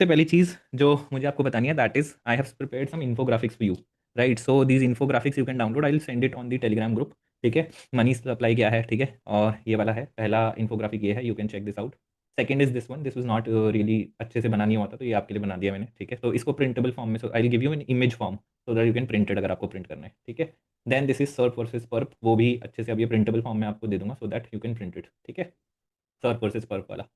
सबसे पहली चीज़ जो मुझे आपको बतानी है that is I have prepared some infographics for you, right? So these infographics you can download, I will send it on the Telegram group. ठीक है, मनी सप्लाई क्या है, ठीक है, और ये वाला है पहला इन्फोग्राफिक, ये है, you can check this out. Second is this one, this was not really अच्छे से बना नहीं हुआ था, तो ये आपके लिए बना दिया मैंने। ठीक है, तो इसको प्रिंटेबल फॉर्म में, so I will give you an image form so that you can print it अगर आपको प्रिंट करना है। ठीक है, then this is surf versus purp, वो भी अच्छे से अब ये प्रिंटेबल फॉर्म में आपको दे दूंगा सो that you can print it. ठीक है, सर्फ वर्सेस पर्प वाला,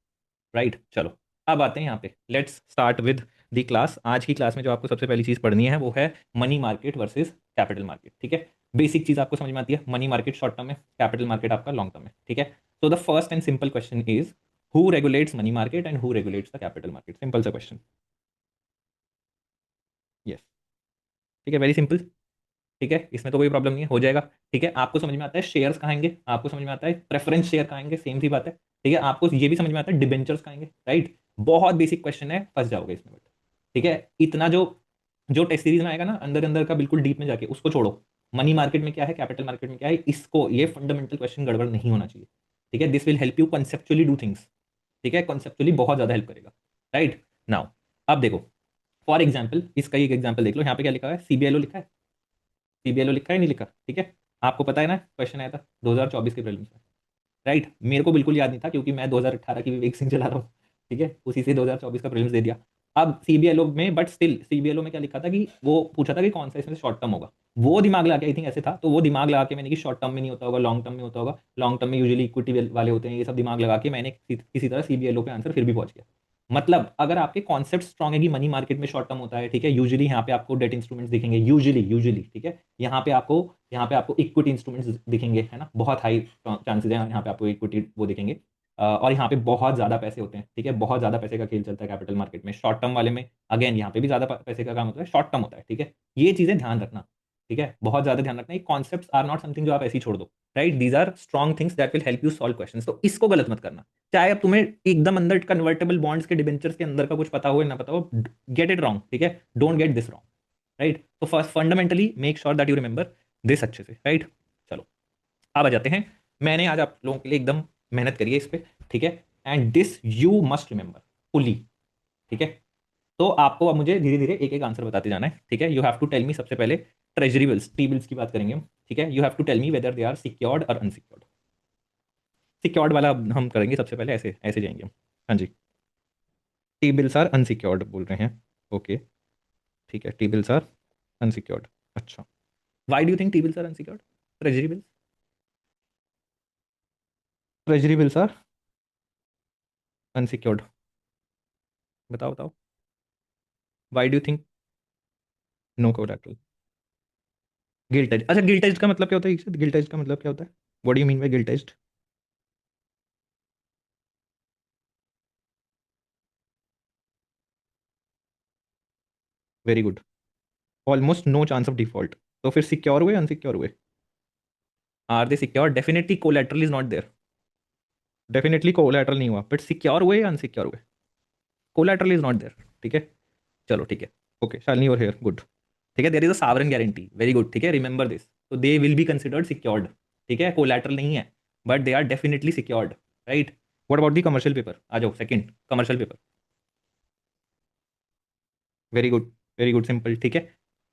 राइट? चलो, अब आते हैं यहाँ पे, let's start with the class. आज की क्लास में जो आपको सबसे पहली चीज़ पढ़नी है वो है money market versus capital market. ठीक है, बेसिक चीज़ आपको समझ में आती है, मनी मार्केट शॉर्ट टर्म है, कैपिटल मार्केट आपका लॉन्ग टर्म है। ठीक है, तो the first and simple question is who regulates money market and who regulates the capital market? Simple सा क्वेश्चन। यस, ठीक है, वेरी सिंपल। ठीक है, इसमें तो कोई प्रॉब्लम नहीं है, हो जाएगा। ठीक है, आपको समझ में आता है शेयर्स कहांगे, आपको समझ में आता है प्रेफरेंस शेयर कहांगे, सेम सी बात है। ठीक है, आपको ये भी समझ में आता है डिबेंचर्स कहांगे, राइट? बहुत बेसिक क्वेश्चन है, फंस जाओगे इसमें बट। ठीक है, इतना जो जो टेस्ट सीरीज में आएगा ना, अंदर अंदर का बिल्कुल डीप में जाके उसको छोड़ो। मनी मार्केट में क्या है, कैपिटल मार्केट में क्या है, इसको, ये फंडामेंटल क्वेश्चन गड़बड़ नहीं होना चाहिए। ठीक है, this will help you conceptually do things. ठीक है, कंसेप्चुअली बहुत ज्यादा हेल्प करेगा, राइट? नाउ अब देखो, फॉर एग्जाम्पल इसका एक एग्जाम्पल देख लो, यहाँ पे क्या लिखा है, सीबीएलओ लिखा है, सीबीएलओ लिखा है नहीं लिखा? ठीक है, आपको पता है ना, क्वेश्चन आया था 2024 के प्रीलिम्स में, राइट? मेरे को बिल्कुल याद नहीं था क्योंकि मैं 2018 की विवेक सिंह चला रहा हूँ। ठीक है, उसी से 2024 का प्रीलिम्स दे दिया। अब सीबीएलओ में, बट स्टिल सीबीएलओ में क्या लिखा था कि वो पूछा था कि कौन सा इसमें शॉर्ट टर्म होगा। वो दिमाग लगा के, आई थिंक ऐसे था, तो वो दिमाग लगा के मैंने कि शॉर्ट टर्म में नहीं होता होगा, लॉन्ग टर्म में होता होगा, लॉन्ग टर्म में यूजुअली इक्विटी वाले होते हैं, ये सब दिमाग लगा के मैंने किसी तरह सीबीएलओ पे आंसर फिर भी पहुंच गया। मतलब अगर आपके कॉन्सेप्ट स्ट्रांग है कि मनी मार्केट में शॉर्ट टर्म होता है, ठीक है, यूजुअली यहाँ पे आपको डेट इंस्ट्रूमेंट्स दिखेंगे, यूजुअली यूजुअली, ठीक है, यहाँ पे आपको इक्विटी इंस्ट्रूमेंट्स दिखेंगे, है ना, बहुत हाई चांसेस है यहाँ पे आपको इक्विटी वो दिखेंगे। और यहाँ पे बहुत ज़्यादा पैसे होते हैं। ठीक है, बहुत ज़्यादा पैसे का खेल चलता है कैपिटल मार्केट में, शॉर्ट टर्म वाले में अगेन यहाँ पे भी ज़्यादा पैसे का काम होता है, शॉर्ट टर्म होता है। ठीक है, ये चीज़ें ध्यान रखना। ठीक है, बहुत ज़्यादा ध्यान रखना, ये कॉन्सेप्ट्स आर नॉट समथिंग जो आप ऐसे ही छोड़ दो, right? These are strong things that will help you solve questions, तो इसको गलत मत करना। चाहे अब तुम्हें एकदम अंदर कन्वर्टेबल बॉन्ड्स के डिबेंचर्स के अंदर का कुछ पता हो या ना पता हो, गेट इट रॉन्ग। ठीक है, don't get this wrong, right? तो first fundamentally make sure that you remember this अच्छे से, राइट? चलो, अब आ जाते हैं, मैंने आज आप लोगों के लिए एकदम मेहनत करी है इस पे। ठीक है, and this you must remember fully. ठीक है, तो आपको अब मुझे धीरे धीरे एक एक आंसर बताते जाना है। ठीक है, you have to tell me, सबसे पहले ट्रेजरी बिल्स, टी बिल्स की बात करेंगे हम। ठीक है, you have to tell me whether they are secured और अनसिक्योर्ड। सिक्योर्ड वाला हम करेंगे सबसे पहले, ऐसे ऐसे जाएंगे हम। हाँ जी, टी बिल्स आर अनसिक्योर्ड बोल रहे हैं, ओके। ठीक है, टी बिल्स आर अनसिक्योर्ड, अच्छा। Why do you think T bills are unsecured? Treasury bills, treasury bills are unsecured, बताओ बताओ, why do you think? No collateral, gilt edge, अच्छा गिल्टेज का मतलब क्या होता है? गिल्टेज का मतलब क्या होता है? What do you mean by gilt edge? Very good, almost no chance of default. तो फिर सिक्योर हुए अनसिक्योर हुए? Are they secure? Definitely collateral is not there, definitely collateral नहीं हुआ, बट सिक्योर हुए या अनसिक्योर हुए? Collateral is not there. ठीक है, चलो ठीक है, ओके, शालिनी और हेयर, गुड। ठीक है, there is a sovereign guarantee, very good. ठीक है, रिमेंबर दिस, तो they will be considered secured. ठीक है, कोलैटरल नहीं है, but they are definitely secured, right? What about the commercial paper? आ जाओ, second commercial paper, very good, very good, simple. ठीक है,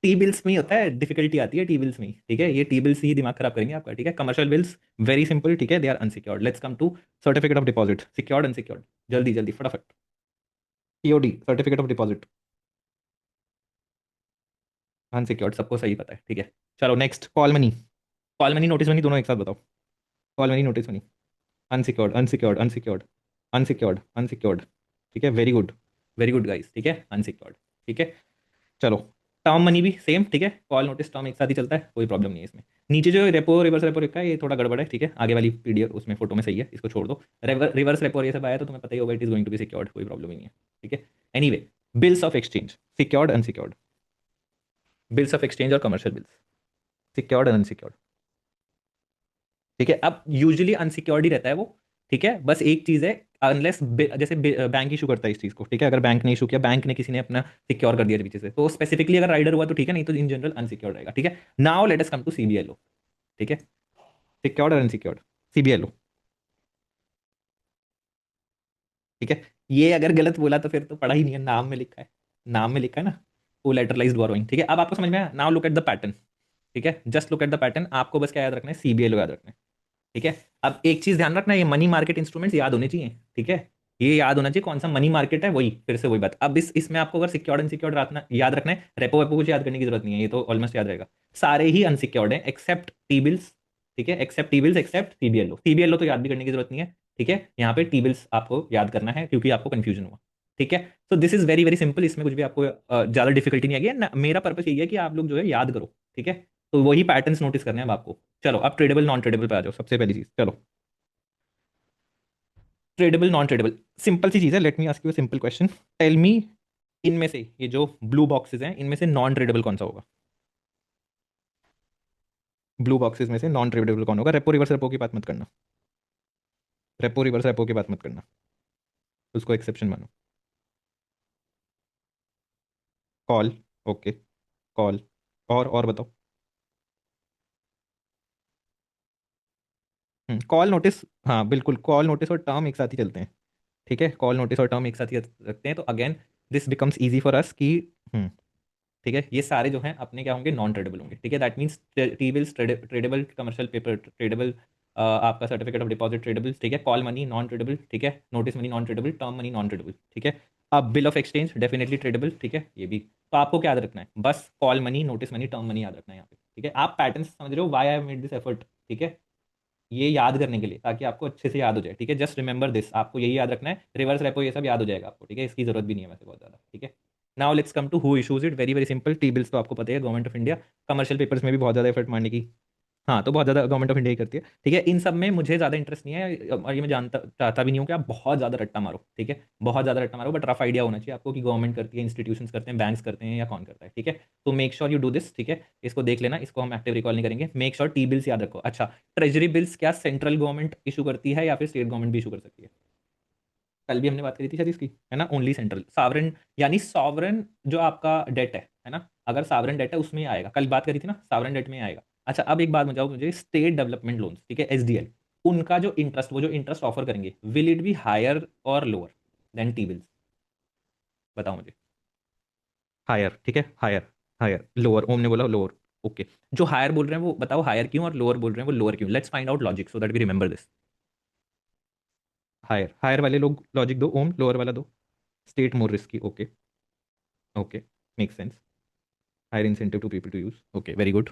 टी बिल्स में ही होता है, डिफिकल्टी आती है टी बिल्स में ही। ठीक है, ये टी बिल्स ही दिमाग खराब करेंगे आपका। ठीक है, कमर्शियल बिल्स वेरी सिंपल। ठीक है, they are unsecured. Let's come to certificate of deposit, secured unsecured, जल्दी जल्दी फटाफट। COD, certificate of deposit, unsecured, सबको सही पता है। ठीक है, चलो next, call money, call money notice money दोनों एक साथ बताओ। Call money notice money, unsecured unsecured unsecured, unsecured unsecured. ठीक है, वेरी गुड गाइस। ठीक है, अनसिक्योर्ड। ठीक है, चलो, टर्म मनी भी सेम। ठीक है, कॉल नोटिस टर्म एक साथ ही चलता है, कोई प्रॉब्लम नहीं है इसमें। नीचे जो रेपो रिवर्स रेपो लिखा है ये थोड़ा गड़बड़ है। ठीक है, आगे वाली पीडीएफ उसमें फोटो में सही है, इसको छोड़ दो। रिवर्स रेपो ये सब आया तो तुम्हें पता ही होगा, it is going to be secured, कोई प्रॉब्लम ही नहीं है। ठीक है, anyway, bills of exchange, secured unsecured, bills of exchange और commercial bills, secured and unsecured. ठीक है, अब यूजुअली अनसिक्योर्ड ही रहता है वो। ठीक है, बस एक चीज है, अनलेस जैसे बैंक इशू करता है इस चीज को, ठीक है, अगर बैंक ने इशू किया, बैंक ने किसी ने अपना सिक्योर कर दिया पीछे से, तो स्पेसिफिकली अगर राइडर हुआ तो ठीक है, नहीं तो इन जनरल अनसिक्योर्ड रहेगा। ठीक है, now let us come to CBLO. ठीक है, सिक्योर्ड और अनसिक्योर्ड, सीबीएलओ। ठीक है, ये अगर गलत बोला तो फिर तो पढ़ा ही नहीं है, नाम में लिखा है, नाम में लिखा है ना, कोलैटरलाइज्ड बोरोइंग। ठीक है, अब आपको समझ में आया? Now look at the pattern. ठीक है, just look at the pattern, आपको बस क्या याद रखना है, सीबीएल याद रखना है। ठीक है, अब एक चीज ध्यान रखना, ये मनी मार्केट इंस्ट्रूमेंट्स याद होने चाहिए। ठीक है, ये याद होना चाहिए कौन सा मनी मार्केट है, वही फिर से वही बात। अब इसमें आपको अगर सिक्योर्ड अनसिक्योर्ड रखना याद रखना है, रेपो वेपो कुछ याद करने की जरूरत नहीं है, ये तो ऑलमोस्ट याद रहेगा। सारे ही अनसिक्योर्ड है एक्सेप्ट टी बिल्स। ठीक है, एक्सेप्ट टी बिल्स, एक्सेप्ट सीबीएलओ। सीबीएलओ तो याद भी करने की जरूरत नहीं है। ठीक है, यहाँ पे टी बिल्स आपको याद करना है क्योंकि आपको कंफ्यूजन हुआ। ठीक है, तो this is very very simple, इसमें कुछ भी आपको ज्यादा डिफिकल्टी नहीं आएगी मेरा पर्पस यही है कि आप लोग जो है याद करो। ठीक है, तो वही पैटर्न्स नोटिस करने हैं अब आपको। चलो अब ट्रेडेबल नॉन ट्रेडेबल पे आ जाओ, सबसे पहली चीज। चलो, ट्रेडेबल नॉन ट्रेडेबल, सिंपल सी चीज है। Let me ask you simple question, tell me, इनमें से ये जो ब्लू बॉक्सेस हैं इनमें से नॉन ट्रेडेबल कौन सा होगा? ब्लू बॉक्सेस में से नॉन ट्रेडेबल कौन होगा? रेपो रिवर्स रेपो की बात मत करना, रेपो रिवर्स रेपो की बात मत करना, उसको एक्सेप्शन मानो। कॉल, ओके, कॉल, और बताओ। कॉल नोटिस, हाँ बिल्कुल, कॉल नोटिस और टर्म एक साथ ही चलते हैं। ठीक है, कॉल नोटिस और टर्म एक साथ ही रखते हैं, तो again this becomes easy for us कि हम्म, ठीक है, ये सारे जो हैं अपने क्या होंगे, नॉन ट्रेडेबल होंगे। ठीक है, that means T bills tradable, commercial paper tradable, आपका सर्टिफिकेट ऑफ डिपॉजिट ट्रेडेबल। ठीक है, कॉल मनी नॉन ट्रेडेबल। ठीक है, notice money non tradable, term money non tradable. ठीक है, अब bill of exchange definitely tradable. ठीक है, ये भी। तो आपको क्या याद रखना है, बस call money, notice money, term money याद रखना है यहाँ पे। ठीक है, आप पैटर्न समझ रहे हो, why I made this effort. ठीक है, ये याद करने के लिए, ताकि आपको अच्छे से याद हो जाए। ठीक है, जस्ट रिमेंबर दिस, आपको यही याद रखना है, रिवर्स रेपो ये सब याद हो जाएगा आपको। ठीक है, इसकी जरूरत भी नहीं है वैसे बहुत ज्यादा। ठीक है, now let's come to who issues it, very very simple. T bills तो आपको पता है government of India, commercial papers में भी बहुत ज्यादा एफर्ट मारने की, हाँ तो बहुत ज़्यादा गवर्नमेंट ऑफ इंडिया ही करती है। ठीक है, इन सब में मुझे ज़्यादा इंटरेस्ट नहीं है, और ये मैं जानता चाहता भी नहीं हूँ कि आप बहुत ज़्यादा रट्टा मारो। ठीक है, बहुत ज़्यादा रट्टा मारो, बट रफ आइडिया होना चाहिए आपको कि गवर्नमेंट करती है, इंस्टीट्यूशंस करते हैं, बैंक्स करते हैं, या कौन करता है। ठीक है, तो make sure you do this. ठीक है, इसको देख लेना, इसको हम एक्टिव रिकॉल नहीं करेंगे। मेक श्योर टी बिल्स याद रखो। अच्छा, ट्रेजरी बिल्स क्या सेंट्रल गवर्नमेंट इशू करती है या फिर स्टेट गवर्नमेंट भी इशू कर सकती है? कल भी हमने बात करी थी शायद इसकी, है ना, ओनली सेंट्रल। सावरन यानी सॉवरन जो आपका डेट है ना, अगर सावरन डेट है उसमें ही आएगा, कल बात करी थी ना, सावरन डेट में ही आएगा। अच्छा, अब एक बात बताओ मुझे, स्टेट डेवलपमेंट लोन्स, ठीक है, एसडीएल, उनका जो इंटरेस्ट, वो जो इंटरेस्ट ऑफर करेंगे, विल इट बी हायर और लोअर देन टी बिल्स? बताओ मुझे। हायर, ठीक है, हायर, हायर, लोअर, ओम ने बोला लोअर। ओके, जो हायर बोल रहे हैं वो बताओ हायर क्यों, और लोअर बोल रहे हैं वो लोअर क्यों? Let's find out logic so that we remember this. Higher, higher वाले लोग लॉजिक दो, ओम लोअर वाला दो। State more risky, okay, okay, make sense. Higher incentive to people to use, okay, very good.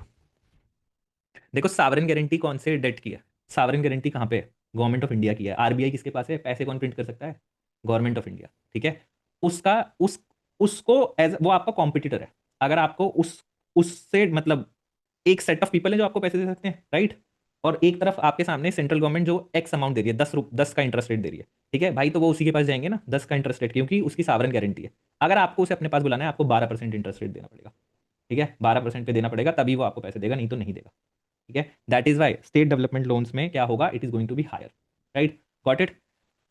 देखो, सावरेन गारंटी कौन से date की है? सावरेन गारंटी कहाँ पे है? गवर्नमेंट ऑफ इंडिया की है। आरबीआई किसके पास है? पैसे कौन प्रिंट कर सकता है? Government of India. ठीक है, उसका उस उसको एज वो आपका कॉम्पिटिटर है। अगर आपको उससे मतलब एक सेट ऑफ पीपल है जो आपको पैसे दे सकते हैं, राइट? और एक तरफ आपके सामने सेंट्रल गवर्नमेंट जो एक्स अमाउंट दे रही है, 10 का इंटरेस्ट रेट दे रही है। ठीक है भाई, तो वो उसी के पास जाएंगे ना, 10 का इंटरेस्ट रेट, क्योंकि उसकी सावरन गारंटी है। अगर आपको उसे अपने पास बुलाना है, आपको 12% इंटरेस्ट रेट देना पड़ेगा। ठीक है, 12% पे देना पड़ेगा, तभी वो आपको पैसे देगा, नहीं तो नहीं देगा। ठीक है, that is why state development loans में क्या होगा, it is going to be higher. Right, got it?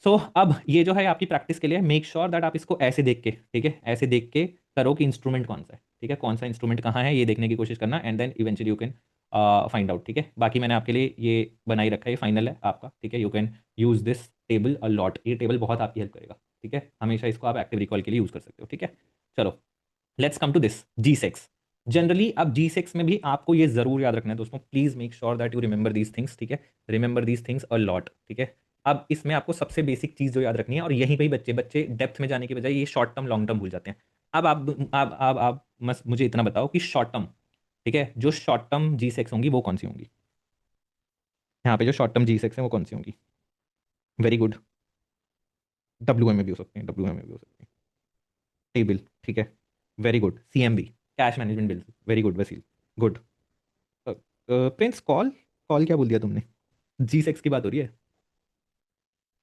So अब ये जो है आपकी प्रैक्टिस के लिए, मेक श्योर दैट आप इसको ऐसे देख के, ठीक है, ऐसे देख के करो कि इंस्ट्रूमेंट कौन सा है। ठीक है, कौन सा इंस्ट्रूमेंट कहाँ है, ये देखने की कोशिश करना, and then eventually you can find out. ठीक है, बाकी मैंने आपके लिए ये बनाई रखा है, ये फाइनल है आपका। ठीक है, you can use this table a lot, ये टेबल बहुत आपकी हेल्प करेगा। ठीक है, हमेशा इसको आप एक्टिव रिकॉल के लिए यूज कर सकते हो। ठीक है, चलो, let's come to this G secs. Generally अब जी सेक्स में भी आपको ये जरूर याद रखना है दोस्तों, please make sure that you remember these things. ठीक है, remember these things a lot. ठीक है, अब इसमें आपको सबसे बेसिक चीज जो याद रखनी है, और यहीं पे ही बच्चे बच्चे डेप्थ में जाने की बजाय ये शॉर्ट टर्म लॉन्ग टर्म भूल जाते हैं। अब आप बस मुझे इतना बताओ कि शॉर्ट टर्म, ठीक है, जो शॉर्ट टर्म जी सेक्स होंगी वो कौन सी होंगी? यहाँ पे जो शॉर्ट टर्म जी सेक्स हैं वो कौन सी होंगी? वेरी गुड, डब्ल्यू एम में भी हो सकते हैं, डब्ल्यू एम में भी हो सकते हैं। टेबल, ठीक है, very good. CMB, cash management bill, very good Wasil, good. Prince, call, call क्या बोल दिया तुमने? जी सेक्स की बात हो रही है।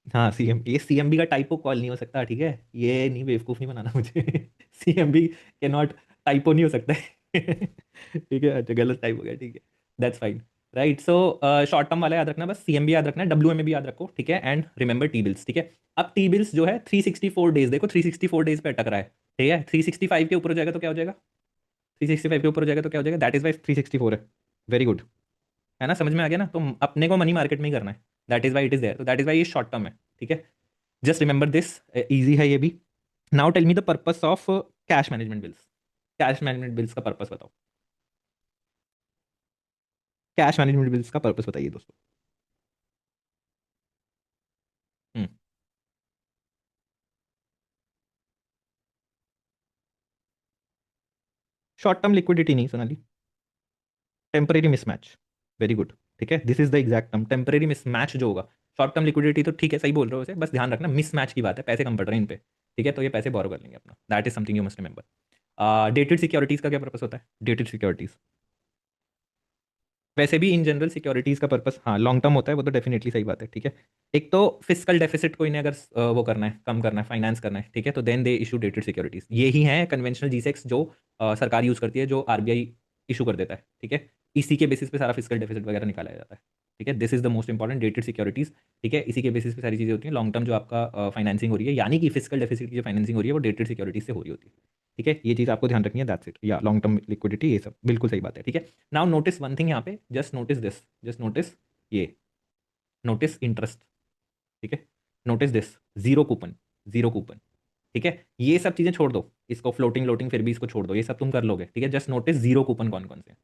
हाँ सीएम, ये सीएमबी का टाइपो कॉल नहीं हो सकता। ठीक है, ये नहीं, बेवकूफ़ नहीं बनाना मुझे। सीएमबी के नॉट, टाइपो नहीं हो सकता है। ठीक है, अच्छा गलत टाइप हो गया, ठीक है, that's fine. Right, so short term वाला याद रखना, बस सीएमबी याद रखना है, डब्ल्यूएम भी याद रखो। ठीक है, एंड रिमेंबर टी बिल्स। ठीक है, अब टी बिल्स जो है 364 डेज, देखो 364 डेज पे अटक रहा है। ठीक है, 365 के ऊपर हो जाएगा तो क्या हो जाएगा? 365 के ऊपर हो जाएगा तो क्या हो जाएगा? दैट इज वाई 364 है। वेरी गुड, है ना, समझ में आ गया ना? तो अपने को मनी मार्केट में ही करना है, that is why it is there, तो दैट इज वाई ये शॉर्ट टर्म है। ठीक है, जस्ट रिमेंबर दिस, इजी है ये भी. Now tell me the purpose of cash management bills. Cash management bills का पर्पस बताओ. कैश मैनेजमेंट बिल्स का पर्पस बताइए दोस्तों. हम्म. शॉर्ट टर्म लिक्विडिटी नहीं Sonali, temporary mismatch. Very good. ठीक है, this is the exact term, temporary mismatch जो होगा. शॉर्ट टर्म लिक्विडिटी तो ठीक है, सही बोल रहे हो वैसे, बस ध्यान रखना मिसमैच की बात है, पैसे कम पड़ रहे हैं इन पे. ठीक है, तो ये पैसे बोरो कर लेंगे अपना. That is something you must remember. Dated securities का क्या पर्पस होता है? डेटेड सिक्योरिटीज वैसे भी इन जनरल सिक्योरिटीज का पर्पस, हाँ, लॉन्ग टर्म होता है, वो तो डेफिनेटली सही बात है. ठीक है, एक तो फिजिकल डेफिसिट को इन्हें अगर वो करना है, कम करना है, फाइनेंस करना है, ठीक है, तो then they issue dated securities. ये ही है कन्वेंशनल जीसेक्स जो सरकार यूज करती है, जो आरबीआई इशू कर देता है. ठीक है, इसी के बेसिस पे सारा फिजिकल डेफिसिट वगैरह निकाला जाता है. ठीक है, this is the most important, dated securities. ठीक है, इसी के बेसिस पे सारी चीजें होती हैं. लॉन्ग टर्म जो आपका फाइनेंसिंग हो रही है, यानी कि फिजिकल डेफिसिट की जो फाइनेंसिंग हो रही है, वो डेटेड सिक्योरिटीज से हो रही होती है. ठीक है, ये चीज़ आपको ध्यान रखनी है. That's it. या लॉन्ग टर्म लिक्विडिटी, ये सब बिल्कुल सही बात है. ठीक है, नाउ नोटिस वन थिंग यहाँ पे, just notice this, just notice ये, नोटिस इंटरेस्ट. ठीक है, notice this, zero coupon, zero coupon. ठीक है, ये सब चीजें छोड़ दो, इसको फ्लोटिंग लोटिंग फिर भी इसको छोड़ दो, ये सब तुम कर लोगे. ठीक है, जस्ट नोटिस जीरो कूपन कौन कौन से हैं.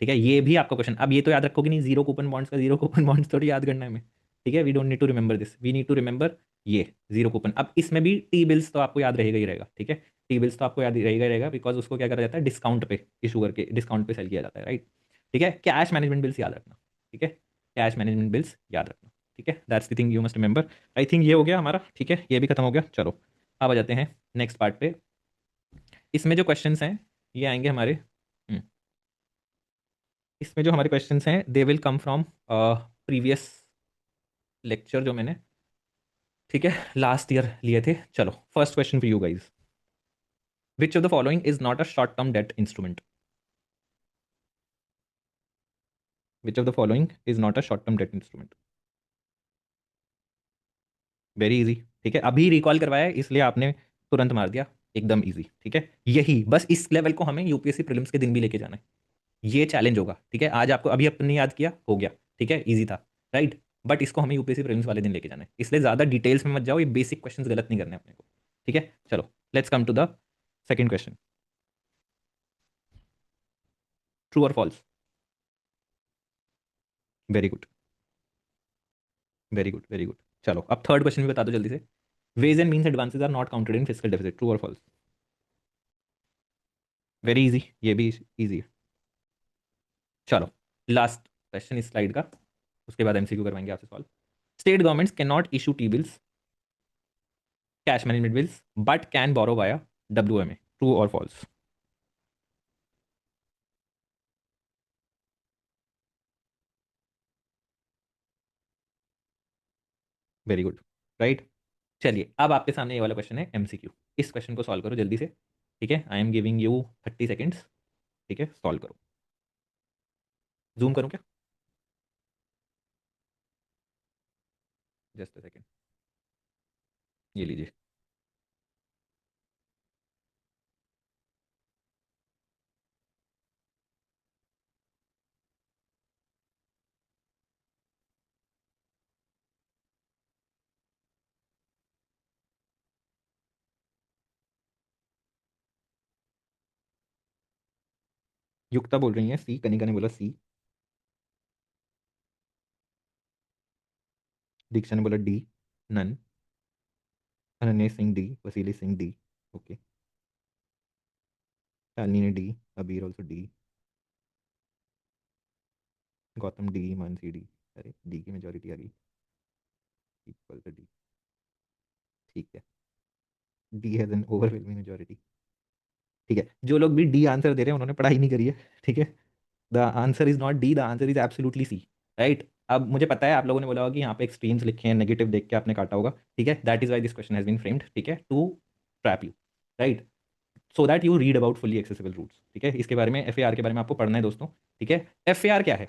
ठीक है, ये भी आपका क्वेश्चन. अब ये तो याद रखोगे नहीं, जीरो कूपन बॉन्ड्स का जीरो कूपन बॉन्ड्स थोड़ी याद करना है हमें. ठीक है, we don't need to remember this, we need to remember ये जीरो कूपन. अब इसमें भी टी बिल्स तो आपको याद रहेगा ही रहेगा. ठीक है, टी बिल्स तो आपको याद रहेगा ही रहेगा, बिकॉज उसको क्या करा जाता है, डिस्काउंट पे इशू करके डिस्काउंट पे सेल किया जाता है. राइट. ठीक है, कैश मैनेजमेंट बिल्स याद रखना. ठीक है, कैश मैनेजमेंट बिल्स याद रखना. ठीक है, that's the thing you must remember. I think ये हो गया हमारा. ठीक है, ये भी खत्म हो गया. चलो अब आ जाते हैं नेक्स्ट पार्ट पे. इसमें जो क्वेश्चंस हैं ये आएंगे हमारे. इसमें जो हमारे क्वेश्चंस हैं they will come from previous lecture जो मैंने, ठीक है, लास्ट ईयर लिए थे. चलो first question for you guys. Which of the following is not a short term debt instrument? Which of the following is not a short term debt instrument? Very easy. ठीक है, अभी recall करवाया है इसलिए आपने तुरंत मार दिया. एकदम इजी. ठीक है, यही बस इस लेवल को हमें यूपीएससी प्रीलिम्स के दिन भी लेके जाना है. ये चैलेंज होगा. ठीक है, आज आपको अभी अपने याद किया, हो गया. ठीक है, इजी था. राइट. बट इसको हमें यूपीएससी प्रीलिम्स वाले दिन लेके जाना है, इसलिए ज्यादा डिटेल्स में मत जाओ, ये बेसिक क्वेश्चंस गलत नहीं करने अपने को. ठीक है, चलो let's come to the second question. True और false? Very good, very good, very good. चलो अब थर्ड क्वेश्चन भी बता दो जल्दी से. Ways and means advances are not counted in physical deficit. True और फॉल्स? वेरी इजी, ये भी इजी है. चलो लास्ट क्वेश्चन इस स्लाइड का, उसके बाद एमसीक्यू करवाएंगे आपसे solve. State governments can not issue T bills, cash management bills, but can borrow via WMA. True और फॉल्स? Very good. राइट. चलिए अब आपके सामने ये वाला क्वेश्चन है एमसीक्यू. इस क्वेश्चन को सॉल्व करो जल्दी से. ठीक है, I am giving you 30 seconds. ठीक है, सॉल्व करो. जूम करूँ क्या? Just a second. ये लीजिए. युक्ता बोल रही है सी, कनिका ने बोला सी, दीक्षा ने बोला D, none, Ananya Singh D, Vasili Singh D. Okay, Shalini ने D, Abir also D, Gautam D, Mansi D. अरे डी की मेजोरिटी आ गई, इक्वल टू डी. ठीक है, D has an overwhelming majority. ठीक है, जो लोग भी डी आंसर दे रहे हैं उन्होंने पढ़ाई नहीं करी है. ठीक है, the answer is not D, the answer is absolutely C. Right. अब मुझे पता है आप लोगों ने बोला होगा कि यहाँ पे एक्सट्रीम्स लिखे हैं, नेगेटिव देख के आपने काटा होगा. ठीक है, that is why this question has been framed. ठीक है, to trap you. Right, so that you read about fully accessible routes. ठीक है, इसके बारे में एफ के बारे में आपको पढ़ना है दोस्तों. ठीक है, एफ क्या है?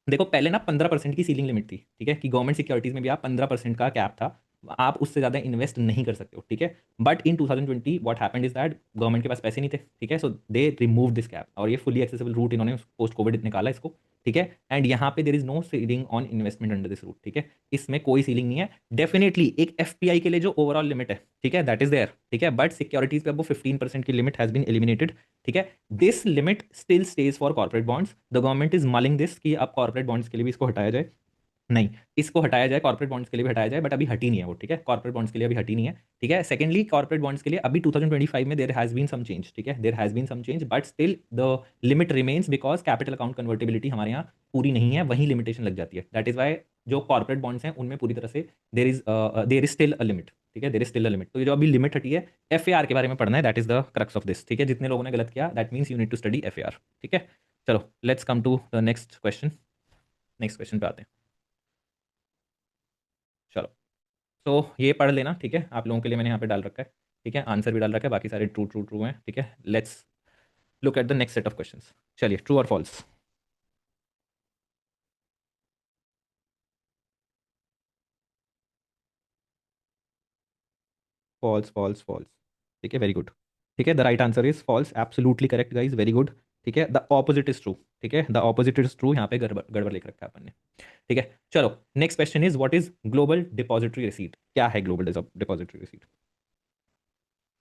देखो पहले ना 15% की सीलिंग लिमिट थी. ठीक है, कि गवर्नमेंट सिक्योरिटीज में भी आप 15% का कैप था, आप उससे ज़्यादा इन्वेस्ट नहीं कर सकते हो. ठीक है, but in 2020 what happened is that government के पास पैसे नहीं थे. ठीक है, so they remove this cap और ये फुली एक्सेसिबल रूट इन्होंने पोस्ट कोविड निकाला इसको. ठीक है, एंड यहाँ पे there is no ceiling on investment under this route, ठीक है, इसमें कोई सीलिंग नहीं है। डेफिनेटली एक एफपीआई के लिए जो ओवरऑल लिमिट है, ठीक है, दैट इज देयर, ठीक है, बट सिक्योरिटीज पे अब वो 15% की लिमिट हैज बीन एलिमिनेटेड, ठीक है। This limit still stage for corporate bonds, the government is mulling this कि अब कॉर्पोरेट बॉन्ड्स के लिए भी इसको हटाया जाए, नहीं, इसको हटाया जाए, कॉर्पोरेट बॉन्ड्स के लिए भी हटाया जाए, बट अभी हटी नहीं है वो, ठीक है, कॉर्पोरेट बॉन्ड्स के लिए अभी हटी नहीं है, ठीक है। सेकंडली कॉर्पोरेट बॉन्ड्स के लिए अभी 2025 में there has been some change, ठीक है, there has been some change, but still the limit remains because capital account convertibility हमारे यहाँ पूरी नहीं है, वहीं लिमिटेशन लग जाती है, दैट इज वाई जो कॉर्पोरेट बॉन्ड्स हैं उनमें पूरी तरह से there is still a limit, ठीक है, there is still a limit. तो ये जो अभी लिमिट हटी है, एफएआर के बारे में पढ़ना है, that is the crux of this, ठीक है, जितने लोगों ने गलत किया that means you need to study FAR, ठीक है। चलो let's come to the next question, next question पे आते हैं। चलो, तो ये पढ़ लेना, ठीक है, आप लोगों के लिए मैंने यहाँ पे डाल रखा है, ठीक है, आंसर भी डाल रखा है, बाकी सारे ट्रू ट्रू ट्रू हैं, ठीक है। Let's look at the next set of questions. चलिए, ट्रू और फॉल्स। फॉल्स फॉल्स फॉल्स, ठीक है, वेरी गुड, ठीक है, the right answer is false, absolutely correct guys, very good, ठीक है, द ऑपोजिट इज ट्रू, ठीक है, द ऑपोजिट इज ट्रू, यहाँ पे गड़बड़ गड़बड़ लिख रखा है अपन ने, ठीक है। चलो next question is what is global depository receipt, क्या है ग्लोबल डिपॉजिटरी रिसीट,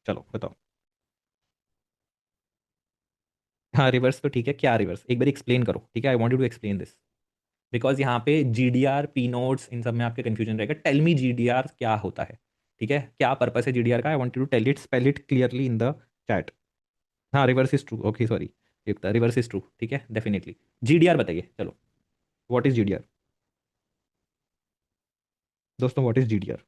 चलो बताओ। हाँ रिवर्स तो ठीक है, क्या रिवर्स, एक बार एक्सप्लेन करो, ठीक है, I want you to explain this, because यहाँ पे जीडीआर पी नोट्स इन सब में आपके कंफ्यूजन रहेगा, टेल मी जीडीआर क्या होता है, ठीक है, क्या पर्पस है जीडीआर का, I want you to tell it, spell it clearly in the chat. हाँ reverse is true, okay sorry Yukta, reverse is true, ठीक है, डेफिनेटली। जीडीआर बताइए चलो, व्हाट इज जीडीआर, दोस्तों what is GDR,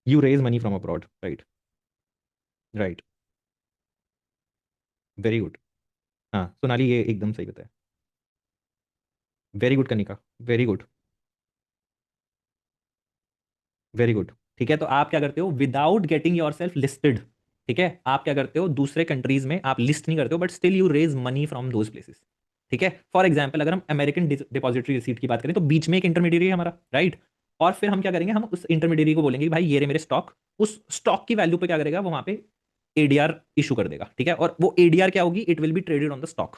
you raise money from abroad, right, right, very good, हाँ सोनाली ये एकदम सही बताया, very good Kanika, very good, very good, ठीक है, तो आप क्या करते हो without getting your self listed, ठीक है, आप क्या करते हो दूसरे कंट्रीज में आप लिस्ट नहीं करते हो, but still you raise money from those places, ठीक है। फॉर एग्जाम्पल अगर हम अमेरिकन डिपॉजिटरी रिसीट की बात करें तो बीच में एक इंटरमीडियरी है हमारा, राइट, और फिर हम क्या करेंगे, हम उस इंटरमीडियरी को बोलेंगे कि भाई ये रहे मेरे स्टॉक, उस स्टॉक की वैल्यू पे क्या करेगा वो वहां पे एडीआर इशू कर देगा, ठीक है, और वो एडीआर क्या होगी, it will be traded on the stock,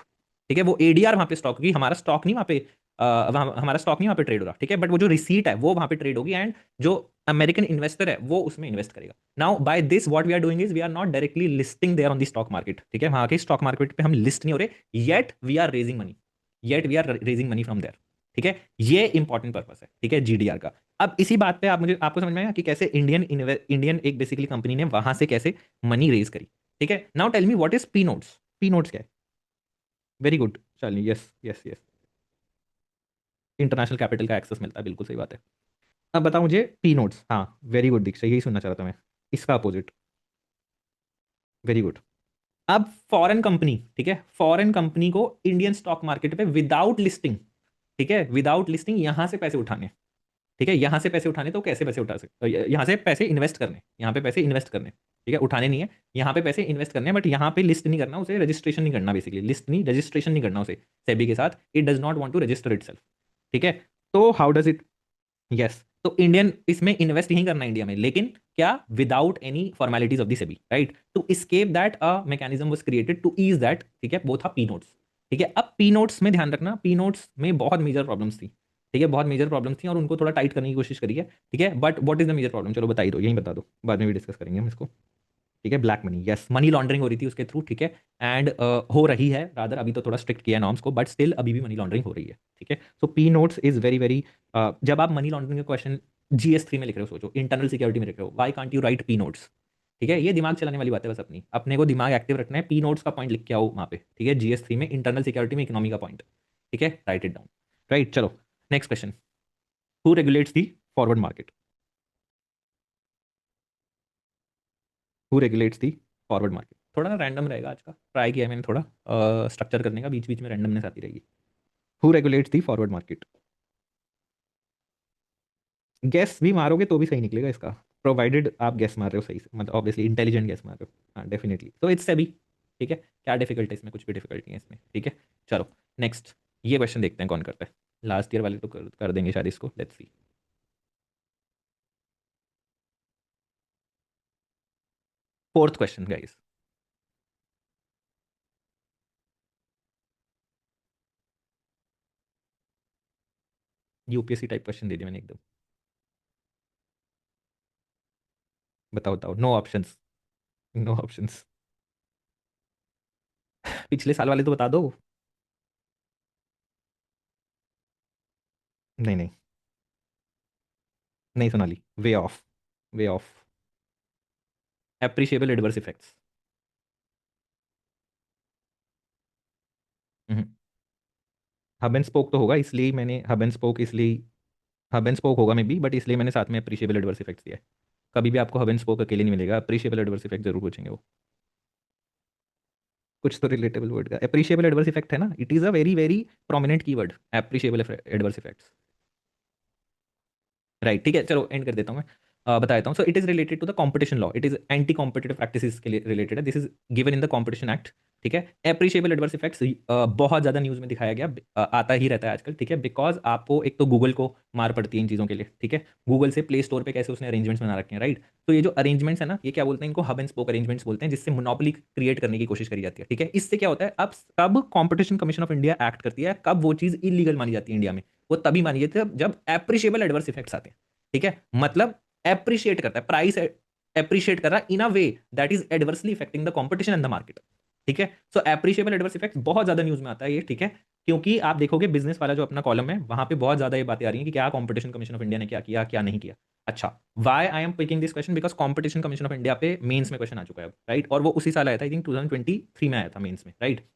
ठीक है, वो एडीआर वहां पे स्टॉक होगी, हमारा स्टॉक नहीं वहां पे हमारा स्टॉक नहीं वहां पे ट्रेड हो रहा, ठीक है, बट वो जो रिसीट है वो वहां पे ट्रेड होगी, एंड जो अमेरिकन इन्वेस्टर है वो उसमें इन्वेस्ट करेगा। Now by this what we are doing is we are not directly listing there on the stock market, ठीक है, वहां के स्टॉक मार्केट पे हम लिस्ट नहीं हो रहे, yet we are raising money, yet we are raising money from there, ठीक है, ये इंपॉर्टेंट पर्पस है, ठीक है, जीडीआर का। अब इसी बात पे आप मुझे आपको समझ में आया कि कैसे इंडियन एक बेसिकली कंपनी ने वहां से कैसे मनी रेज करी, ठीक है। Now tell me what is P notes, P notes क्या है, वेरी गुड, चलिए, yes yes yes, international capital का एक्सेस मिलता है, बिल्कुल सही बात है। अब बताओ मुझे पी नोट्स, हाँ वेरी गुड दीक्षा, यही सुनना चाह रहा था मैं, इसका अपोजिट, वेरी गुड। अब फॉरेन कंपनी, ठीक है, फॉरेन कंपनी को इंडियन स्टॉक मार्केट पे विदाउट लिस्टिंग, ठीक है, विदाउट लिस्टिंग यहां से पैसे उठाने, ठीक है, यहां से पैसे उठाने, तो कैसे पैसे उठा सकते, यहां से पैसे इन्वेस्ट करने, यहां पे पैसे इन्वेस्ट करने, ठीक है, उठाने नहीं है, यहां पे पैसे इन्वेस्ट करने, बट यहां पे लिस्ट नहीं करना उसे, रजिस्ट्रेशन नहीं करना, बेसिकली लिस्ट नहीं, रजिस्ट्रेशन नहीं करना उसे सेबी के साथ, it does not want to register itself, ठीक है। तो हाउ डज इट, यस, तो इंडियन इसमें इन्वेस्ट नहीं करना इंडिया में, लेकिन क्या without any formalities of the SEBI, right, to escape that a mechanism was created to ease that, ठीक है, वो था पी नोट्स, ठीक है। अब पी नोट्स में ध्यान रखना, पी नोट्स में बहुत मेजर प्रॉब्लम्स थी, ठीक है, बहुत मेजर प्रॉब्लम्स थी और उनको थोड़ा टाइट करने की कोशिश करी है, ठीक है, but what is the major problem, चलो बताई दो, यही बता दो, बाद में भी डिस्कस करेंगे हम इसको, ठीक है, black money, yes, money laundering हो रही थी उसके थ्रू, ठीक है, एंड हो रही है रादर, अभी तो थोड़ा स्ट्रिक्ट किया है नॉर्म्स को, बट स्टिल अभी भी मनी लॉन्ड्रिंग हो रही है, ठीक है। So P notes is very very, जब आप मनी लॉन्ड्रिंग का क्वेश्चन जीएस 3 में लिख रहे हो, सोचो इंटरनल सिक्योरिटी में लिख रहे हो, why can't you right P notes, ठीक है, ये दिमाग चलाने वाली बात है, बस अपनी अपने को दिमाग एक्टिव रखना है, पी नोट्स का पॉइंट लिख के आओ वहाँ पे, ठीक है, जीएस 3 में इंटरनल सिक्योरिटी में इकोनॉमी का पॉइंट, ठीक है, राइट इट डाउन, राइट, चलो next question, who regulates the forward market, who regulates the forward market, थोड़ा ना रैंडम रहेगा आज का, ट्राई किया है मैंने थोड़ा स्ट्रक्चर करने का, बीच बीच में रैंडमनेस आती रहेगी, who regulates the forward market, gas भी मारोगे तो भी सही निकलेगा इसका, प्रोवाइडेड आप गैस मार रहे हो सही से, मतलब ऑब्वियसली इंटेलिजेंट गैस मार रहे हो, हाँ डेफिनेटली, तो इट्स सेबी, ठीक है, क्या डिफिकल्ट है इसमें, कुछ भी डिफिकल्ट नहीं है इसमें, ठीक है। चलो नेक्स्ट, ये क्वेश्चन देखते हैं कौन करता है, लास्ट ईयर वाले तो कर देंगे शायद इसको, let's see, fourth question guys, UPSC type question दे दिया मैंने एकदम। बताओ बताओ, नो ऑप्शंस। No options. पिछले साल वाले तो बता दो। नहीं नहीं। नहीं Sonali, way of. Way of. Appreciable adverse effects. Hub and spoke तो होगा, इसलिए मैंने हब एंड स्पोक, इसलिए हब एंड स्पोक होगा मे बी, बट इसलिए मैंने साथ में अप्रिशिएबल एडवर्स इफेक्ट्स दिया है। कभी भी आपको हब एंड स्पोक अकेले नहीं मिलेगा, अप्रिशिएबल एडवर्स इफेक्ट जरूर पूछेंगे वो। कुछ तो रिलेटेबल वर्ड का अप्रिशिएबल एडवर्स इफेक्ट है ना, it is a very very prominent keyword, appreciable adverse effects. Right, ठीक है, चलो एंड कर देता हूँ मैं। बता देता हूँ। So it is related to the competition law, it is anti competitive practices के लिए रिलेटेड है, this is given in the competition act. ठीक है। एप्रिशिएबल एडवर्स इफेक्ट्स बहुत ज्यादा न्यूज में दिखाया गया, आता ही रहता है आजकल। ठीक है, बिकॉज आपको एक तो गूगल को मार पड़ती है इन चीज़ों के लिए। ठीक है, गूगल से प्ले स्टोर पे कैसे उसने अरेंजमेंट्स बना रखे हैं, राइट। तो ये जो अरेंजमेंट्स है ना, ये क्या बोलते हैं इनको, हब एंड स्पोक अरेंजमेंट्स बोलते हैं, जिससे मोनोपोली क्रिएट करने की कोशिश करी जाती है। ठीक है, इससे क्या होता है, अब कब competition commission of India act करती है, कब वो चीज़ इलीगल मानी जाती है इंडिया में, वो तभी मानी जाती है जब एप्रिशिएबल एडवर्स इफेक्ट्स आते हैं। ठीक है, मतलब एप्रिशिएट करता है, प्राइस एप्रिशिएट कर रहा है in a way that is adversely affecting the competition in the market. ठीक है, सो एप्रिशिएबल एडवर्स इफेक्ट बहुत ज्यादा न्यूज में आता है ये। ठीक है, क्योंकि आप देखोगे बिजनेस वाला जो अपना कॉलम है, वहां पे बहुत ज्यादा ये बातें आ रही हैं कि क्या कंपटीशन कमीशन ऑफ इंडिया ने क्या किया क्या नहीं किया। अच्छा, why I am picking this question, because competition commission of India पे मेंस में क्वेश्चन आ चुका है, राइट। और वो उसी साल आया था, आई थिंक 2023 में आया था मेंस में, राइट।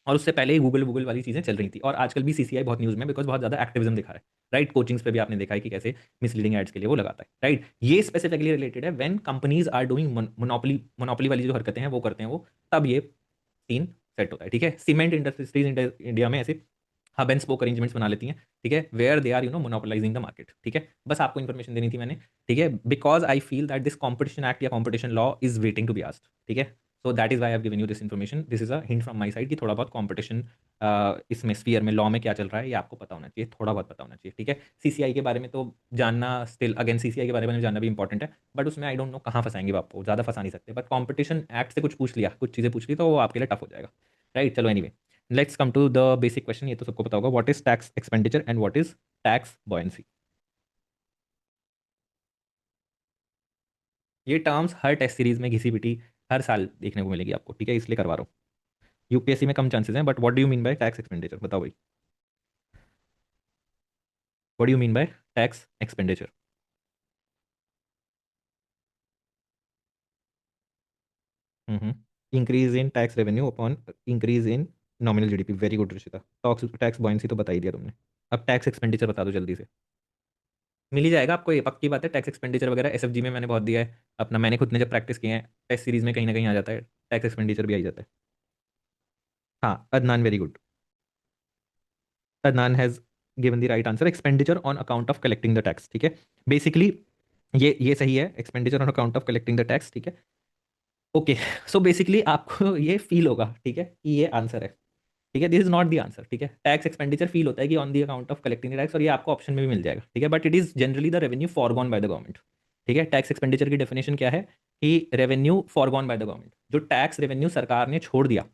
और उससे पहले ही गूगल गूगल वाली चीज़ें चल रही थी, और आजकल भी सीसीआई बहुत न्यूज़ में, बिकॉज बहुत ज़्यादा एक्टिविज्म दिखा है, राइट। कोचिंग्स पे भी आपने देखा है कि कैसे मिसलीडिंग एड्स के लिए वो लगाता है, राइट। ये स्पेसिफिकली रिलेटेड है when companies are doing monopoly, monopoly वाली जो हरकतें हैं वो करते हैं वो, तब ये सीन सेट होता है। ठीक है, सीमेंट इंडस्ट्रीज इंडिया में ऐसे हब एंड स्पोक अरेंजमेंट्स बना लेती हैं। ठीक है, where they are monopolizing the market. ठीक है, बस आपको इन्फॉर्मेशन देनी थी मैंने। ठीक है, because I feel that this competition act या competition law is waiting to be asked. ठीक है, so that is why have given you this information, this is a hint from my side कि थोड़ा बहुत कॉम्पिटिशन इसमें sphere में law में क्या चल रहा है ये आपको पता होना चाहिए, थोड़ा बहुत पता होना चाहिए। ठीक है, सीसीआई के बारे में तो जानना, स्टिल अगेन सीसीआई के बारे में जानना भी इंपॉर्टेंट है, बट उसमें आई डोंट नो कहाँ फंसाएंगे वो आपको, ज़्यादा फंसा नहीं सकते, बट कॉम्पिटिशन एक्ट से कुछ पूछ लिया, कुछ चीज़ें पूछ ली तो वो आपके लिए टफ हो जाएगा, राइट। चलो anyway, let's come to the basic question, ये तो सबको पता होगा, what is tax expenditure and what is tax buoyancy. ये टर्म्स हर टेस्ट सीरीज में घिसी पिटी हर साल देखने को मिलेगी आपको। ठीक है, इसलिए करवा रहा हूँ। यूपीएससी में कम चांसेस हैं, but what do you mean bye tax expenditure, बताओ भाई। What do you mean bye tax expenditure. Hmm. Increase in tax revenue upon increase in nominal GDP, very good Rishita. Tax tax buoyancy तो बता ही दिया तुमने। अब tax expenditure बता दो जल्दी से। मिल ही जाएगा आपको, ये पक्की बात है, टैक्स एक्सपेंडिचर वगैरह एसएफजी में मैंने बहुत दिया है अपना, मैंने खुद ने जब प्रैक्टिस किए हैं टेस्ट सीरीज में कहीं ना कहीं आ जाता है, टैक्स एक्सपेंडिचर भी आ ही जाता है। हाँ, Adnan, very good. Adnan has given the right answer, expenditure on account of collecting the tax. ठीक है, बेसिकली ये सही है, expenditure on account of collecting the tax. ठीक है, ओके। सो बेसिकली आपको ये फील होगा, ठीक है, कि ये आंसर है। ठीक है, this is not the answer. ठीक है, टैक्स एक्सपेंडिचर फील होता है कि on the account of collecting the tax, और ये आपको ऑप्शन में भी मिल जाएगा। ठीक है, but it is generally the revenue forgone by the government. ठीक है, टैक्स एक्सपेंडिचर की डेफिनेशन क्या है, कि revenue forgone by the government, जो टैक्स रेवेन्यू सरकार ने छोड़ दिया।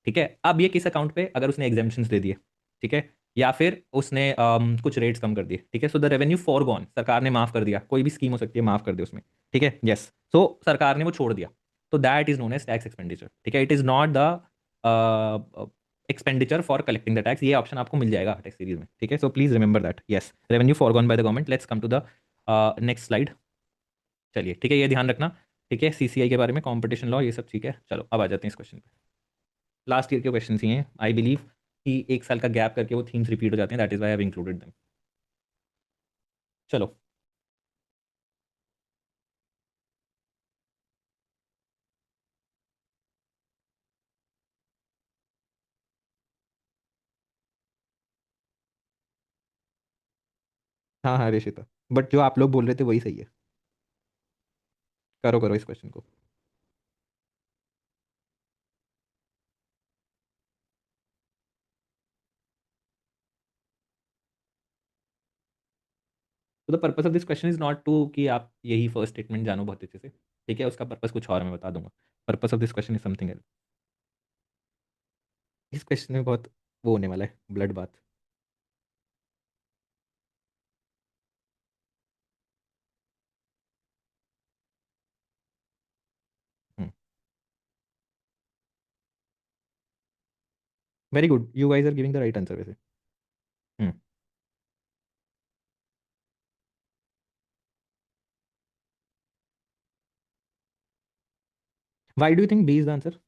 ठीक है, अब ये किस अकाउंट पे, अगर उसने एग्जाम्पशंस दे दिए, ठीक है, या फिर उसने कुछ रेट्स कम कर दिए। ठीक है, सो द रेवेन्यू फॉरगॉन, सरकार ने माफ कर दिया, कोई भी स्कीम हो सकती है माफ कर दे उसमें। ठीक है, यस, सो सरकार ने वो छोड़ दिया, तो that is known as tax expenditure. ठीक है, it is not the expenditure for collecting the tax, ये ऑप्शन आपको मिल जाएगा टैक्स सीरीज में। ठीक है, so please remember that, yes, revenue forgone by the government. Let's come to the next slide. चलिए, ठीक है, ये ध्यान रखना। ठीक है, सीसीआई के बारे में, कंपटीशन लॉ, ये सब ठीक है। चलो अब आ जाते हैं इस क्वेश्चन पे। लास्ट ईयर के क्वेश्चन ही हैं, आई बिलीव कि एक साल का गैप करके वो थीम्स रिपीट हो जाते हैं, that is why have included them. चलो, हाँ हाँ ऋषिता, बट जो आप लोग बोल रहे थे वही सही है। करो करो इस क्वेश्चन को। तो the purpose of this question is not to कि आप यही फर्स्ट स्टेटमेंट जानो बहुत अच्छे से। ठीक है, उसका पर्पस कुछ और मैं बता दूंगा। Purpose of this question is something else. इस क्वेश्चन में बहुत वो होने वाला है, ब्लड बात। Very good, you guys are giving the right answer वैसे। Hmm. Why do you think B is the answer?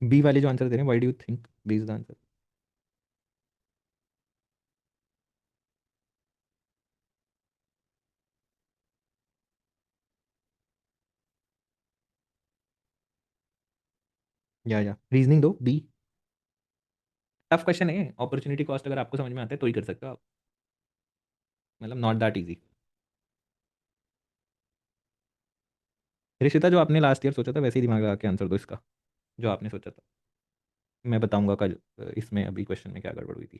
B वाले जो आंसर दे रहे हैं, why do you think B is the answer? या रीजनिंग दो, बी। टफ क्वेश्चन है, opportunity cost अगर आपको समझ में आता है तो ही कर सकते हो आप। मतलब नॉट दैट इजी। ऋषिता, जो आपने लास्ट ईयर सोचा था वैसे ही दिमाग लगा के आंसर दो इसका, जो आपने सोचा था। मैं बताऊंगा कल इसमें अभी क्वेश्चन में क्या गड़बड़ हुई थी।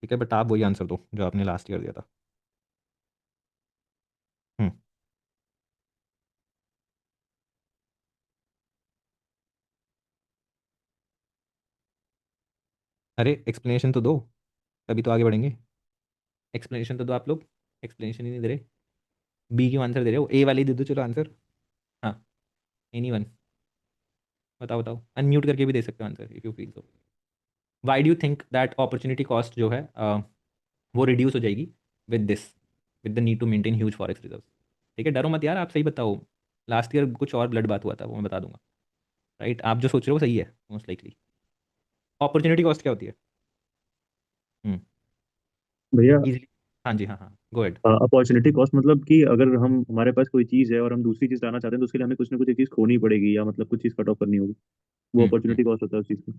ठीक है, बट आप वही आंसर दो जो आपने लास्ट ईयर दिया था। हम्म। अरे एक्सप्लेनेशन तो दो, तभी तो आगे बढ़ेंगे। एक्सप्लेनेशन तो दो आप लोग, एक्सप्लेनेशन ही नहीं दे रहे। बी क्यों आंसर दे रहे हो, ए वाली दे दो चलो आंसर। हाँ, एनी वन। बताओ बताओ, अनम्यूट करके भी दे सकते हो answer if you feel so. Why do you think that opportunity cost जो है वो रिड्यूस हो जाएगी with this, with the need to maintain huge forex reserve? ठीक है, डरो मत यार, आप सही बताओ। लास्ट ईयर कुछ और ब्लड बात हुआ था, वो मैं बता दूंगा। राइट, आप जो सोच रहे हो वो सही है मोस्ट लाइकली। अपॉर्चुनिटी कॉस्ट क्या होती है? हम्म। भैया, इजीली। हाँ जी, हाँ हाँ, गो एड। अपॉर्चुनिटी कॉस्ट मतलब कि अगर हम हमारे पास कोई चीज़ है और हम दूसरी चीज़ लाना चाहते हैं तो उसके लिए हमें कुछ ना कुछ एक चीज़ खोनी पड़ेगी या मतलब कुछ चीज़ कट ऑफ करनी होगी। वो हम्म। अपॉर्चुनिटी कॉस्ट होता है उस चीज़ का।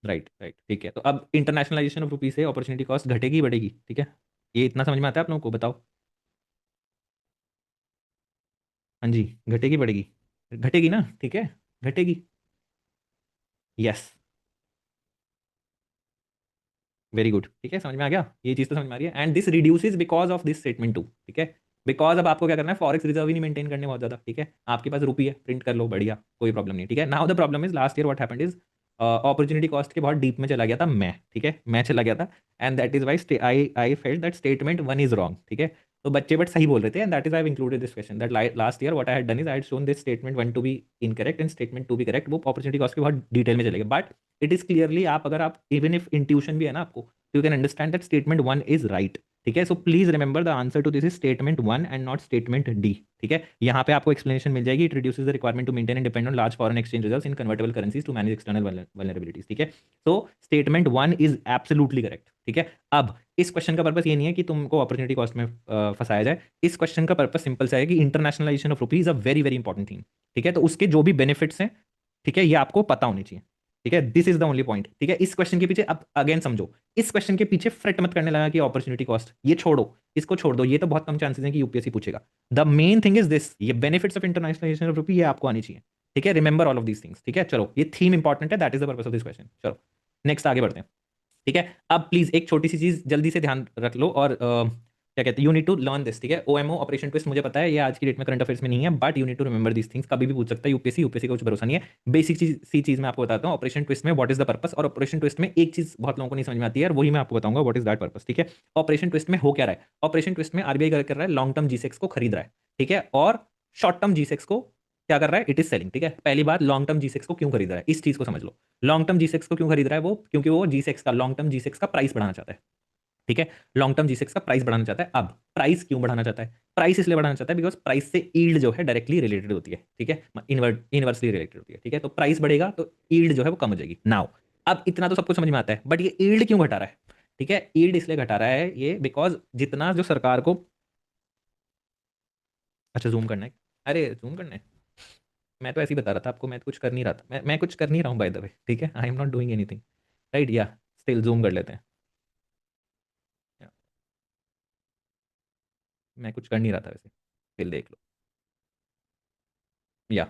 राइट राइट, ठीक है, तो अब इंटरनेशनलाइजेशन ऑफ रुपी से अपॉर्चुनिटी कॉस्ट घटेगी बढ़ेगी? ठीक है, ये इतना समझ में आता है आप लोगों को, बताओ। हाँ जी, घटेगी बढ़ेगी? घटेगी ना, ठीक है, घटेगी। यस, वेरी गुड, ठीक है, समझ में आ गया, ये चीज़ तो समझ में आ रही है। And this reduces because of this statement two, ठीक है। बिकॉज अब आपको क्या करना है, फॉरेक्स रिजर्व ही नहीं मेंटेन करने बहुत ज़्यादा, ठीक है, आपके पास रुपी है, प्रिंट कर लो, बढ़िया, कोई प्रॉब्लम नहीं, ठीक है। Now the problem is last year what happened is opportunity cost के बहुत डीप में चला गया था मैं, ठीक है, मैं चला गया था। And that is why I felt that statement one is wrong, ठीक है। तो बच्चे बट सही बोल रहे थे, and that is I included this question that last year what I had done is I had shown this statement one to be incorrect and statement to be correct. वो opportunity cost के बहुत detail में चलेगा, but it is clearly, आप अगर आप even if intuition भी है ना आपको, you can understand that statement one is right। ठीक है, so please remember the answer to this is statement one and not statement D. ठीक है, यहाँ पे आपको एक्सप्लेनेशन मिल जाएगी। It reduces the requirement to maintain and depend on large foreign exchange reserves in convertible currencies to manage external vulnerabilities. ठीक है, so statement one is absolutely correct. ठीक है, अब इस क्वेश्चन का पर्पस ये नहीं है कि तुमको अपॉर्चुनिटी कॉस्ट में फंसाया जाए। इस क्वेश्चन का पर्पस सिंपल सा है कि internationalisation of rupees a very very important thing. ठीक है, तो उसके जो भी बेनिफिट्स हैं, ठीक है, ये आपको पता होनी चाहिए। ठीक है, this is the only point. ठीक है, इस क्वेश्चन के पीछे अब अगेन समझो, इस क्वेश्चन के पीछे फ्रट मत करने लगा कि अपॉर्चुनिटी कॉस्ट, ये छोड़ो, इसको छोड़ दो, ये तो बहुत कम चांसेस है कि यूपीएससी पूछेगा। The main thing is this, ये benefits of internationalisation of rupee, ये आपको आनी चाहिए। ठीक है, remember all of these things. ठीक है, चलो, ये थीम इंपॉर्टेंट है, that is the purpose of this question. चलो नेक्स्ट आगे बढ़ते हैं। ठीक है, अब प्लीज एक छोटी सी चीज जल्दी से ध्यान रख लो, और क्या कहते हैं, you need to learn this. ठीक है, ओएमओ ऑपरेशन ट्विस्ट मुझे पता है ये आज की डेट में करंट अफेयर्स में नहीं है, but you need to remember these things, कभी भी पूछ सकता है यूपीएससी, यूपीएससी का कुछ भरोसा नहीं है। बेसिक चीज सी चीज मैं आपको बताता हूँ, ऑपरेशन ट्विस्ट में व्हाट इज द पर्पस। और ऑपरेशन ट्विस्ट में एक चीज बहुत लोगों को नहीं समझ में आती है, और वही मैं आपको बताऊंगा व्हाट इज दैट पर्पस। ठीक है, ऑपरेशन ट्विस्ट में हो क्या रहा है, ऑपरेशन ट्विस्ट में आरबीआई कर रहा है, लॉन्ग टर्म जीसेक्स को खरीद रहा है। ठीक है, और शॉर्ट टर्म जीसेक्स को क्या कर रहा है, इट इज सेलिंग। ठीक है, पहली बात, लॉन्ग टर्म जी को क्यों खरीद रहा है, इस चीज को समझ लो। लॉन्ग टर्म जी को क्यों खरीद रहा है वो, क्योंकि वो जी का लॉन्ग टर्म जी का प्राइस बढ़ाना चाहता है। ठीक है, लॉन्ग टर्म जी का प्राइस बढ़ाना चाहता है। अब प्राइस क्यों बढ़ाना चाहता है, प्राइस इसलिए बढ़ाना चाहता है बिकॉज प्राइस से ईल्ड जो है डायरेक्टली रिलेटेड होती है। ठीक है, इनवर्सली रिलेटेड होती है। ठीक है, तो प्राइस बढ़ेगा तो ईल्ड जो है वो कम हो जाएगी। नाउ अब इतना तो सबको समझ में आता है, बट ये ईल्ड क्यों घटा रहा है? ठीक है, ईल्ड इसलिए घटा रहा है ये बिकॉज जितना जो सरकार को, अच्छा जूम करना है, अरे जूम करना है, मैं तो ऐसे ही बता रहा था आपको, मैं तो कुछ कर नहीं रहा था, मैं कुछ कर नहीं रहा हूँ बाय द वे। ठीक है, I am not doing anything. Right, या स्टिल जूम कर लेते हैं। या, मैं कुछ कर नहीं रहा था वैसे, स्टिल देख लो। या,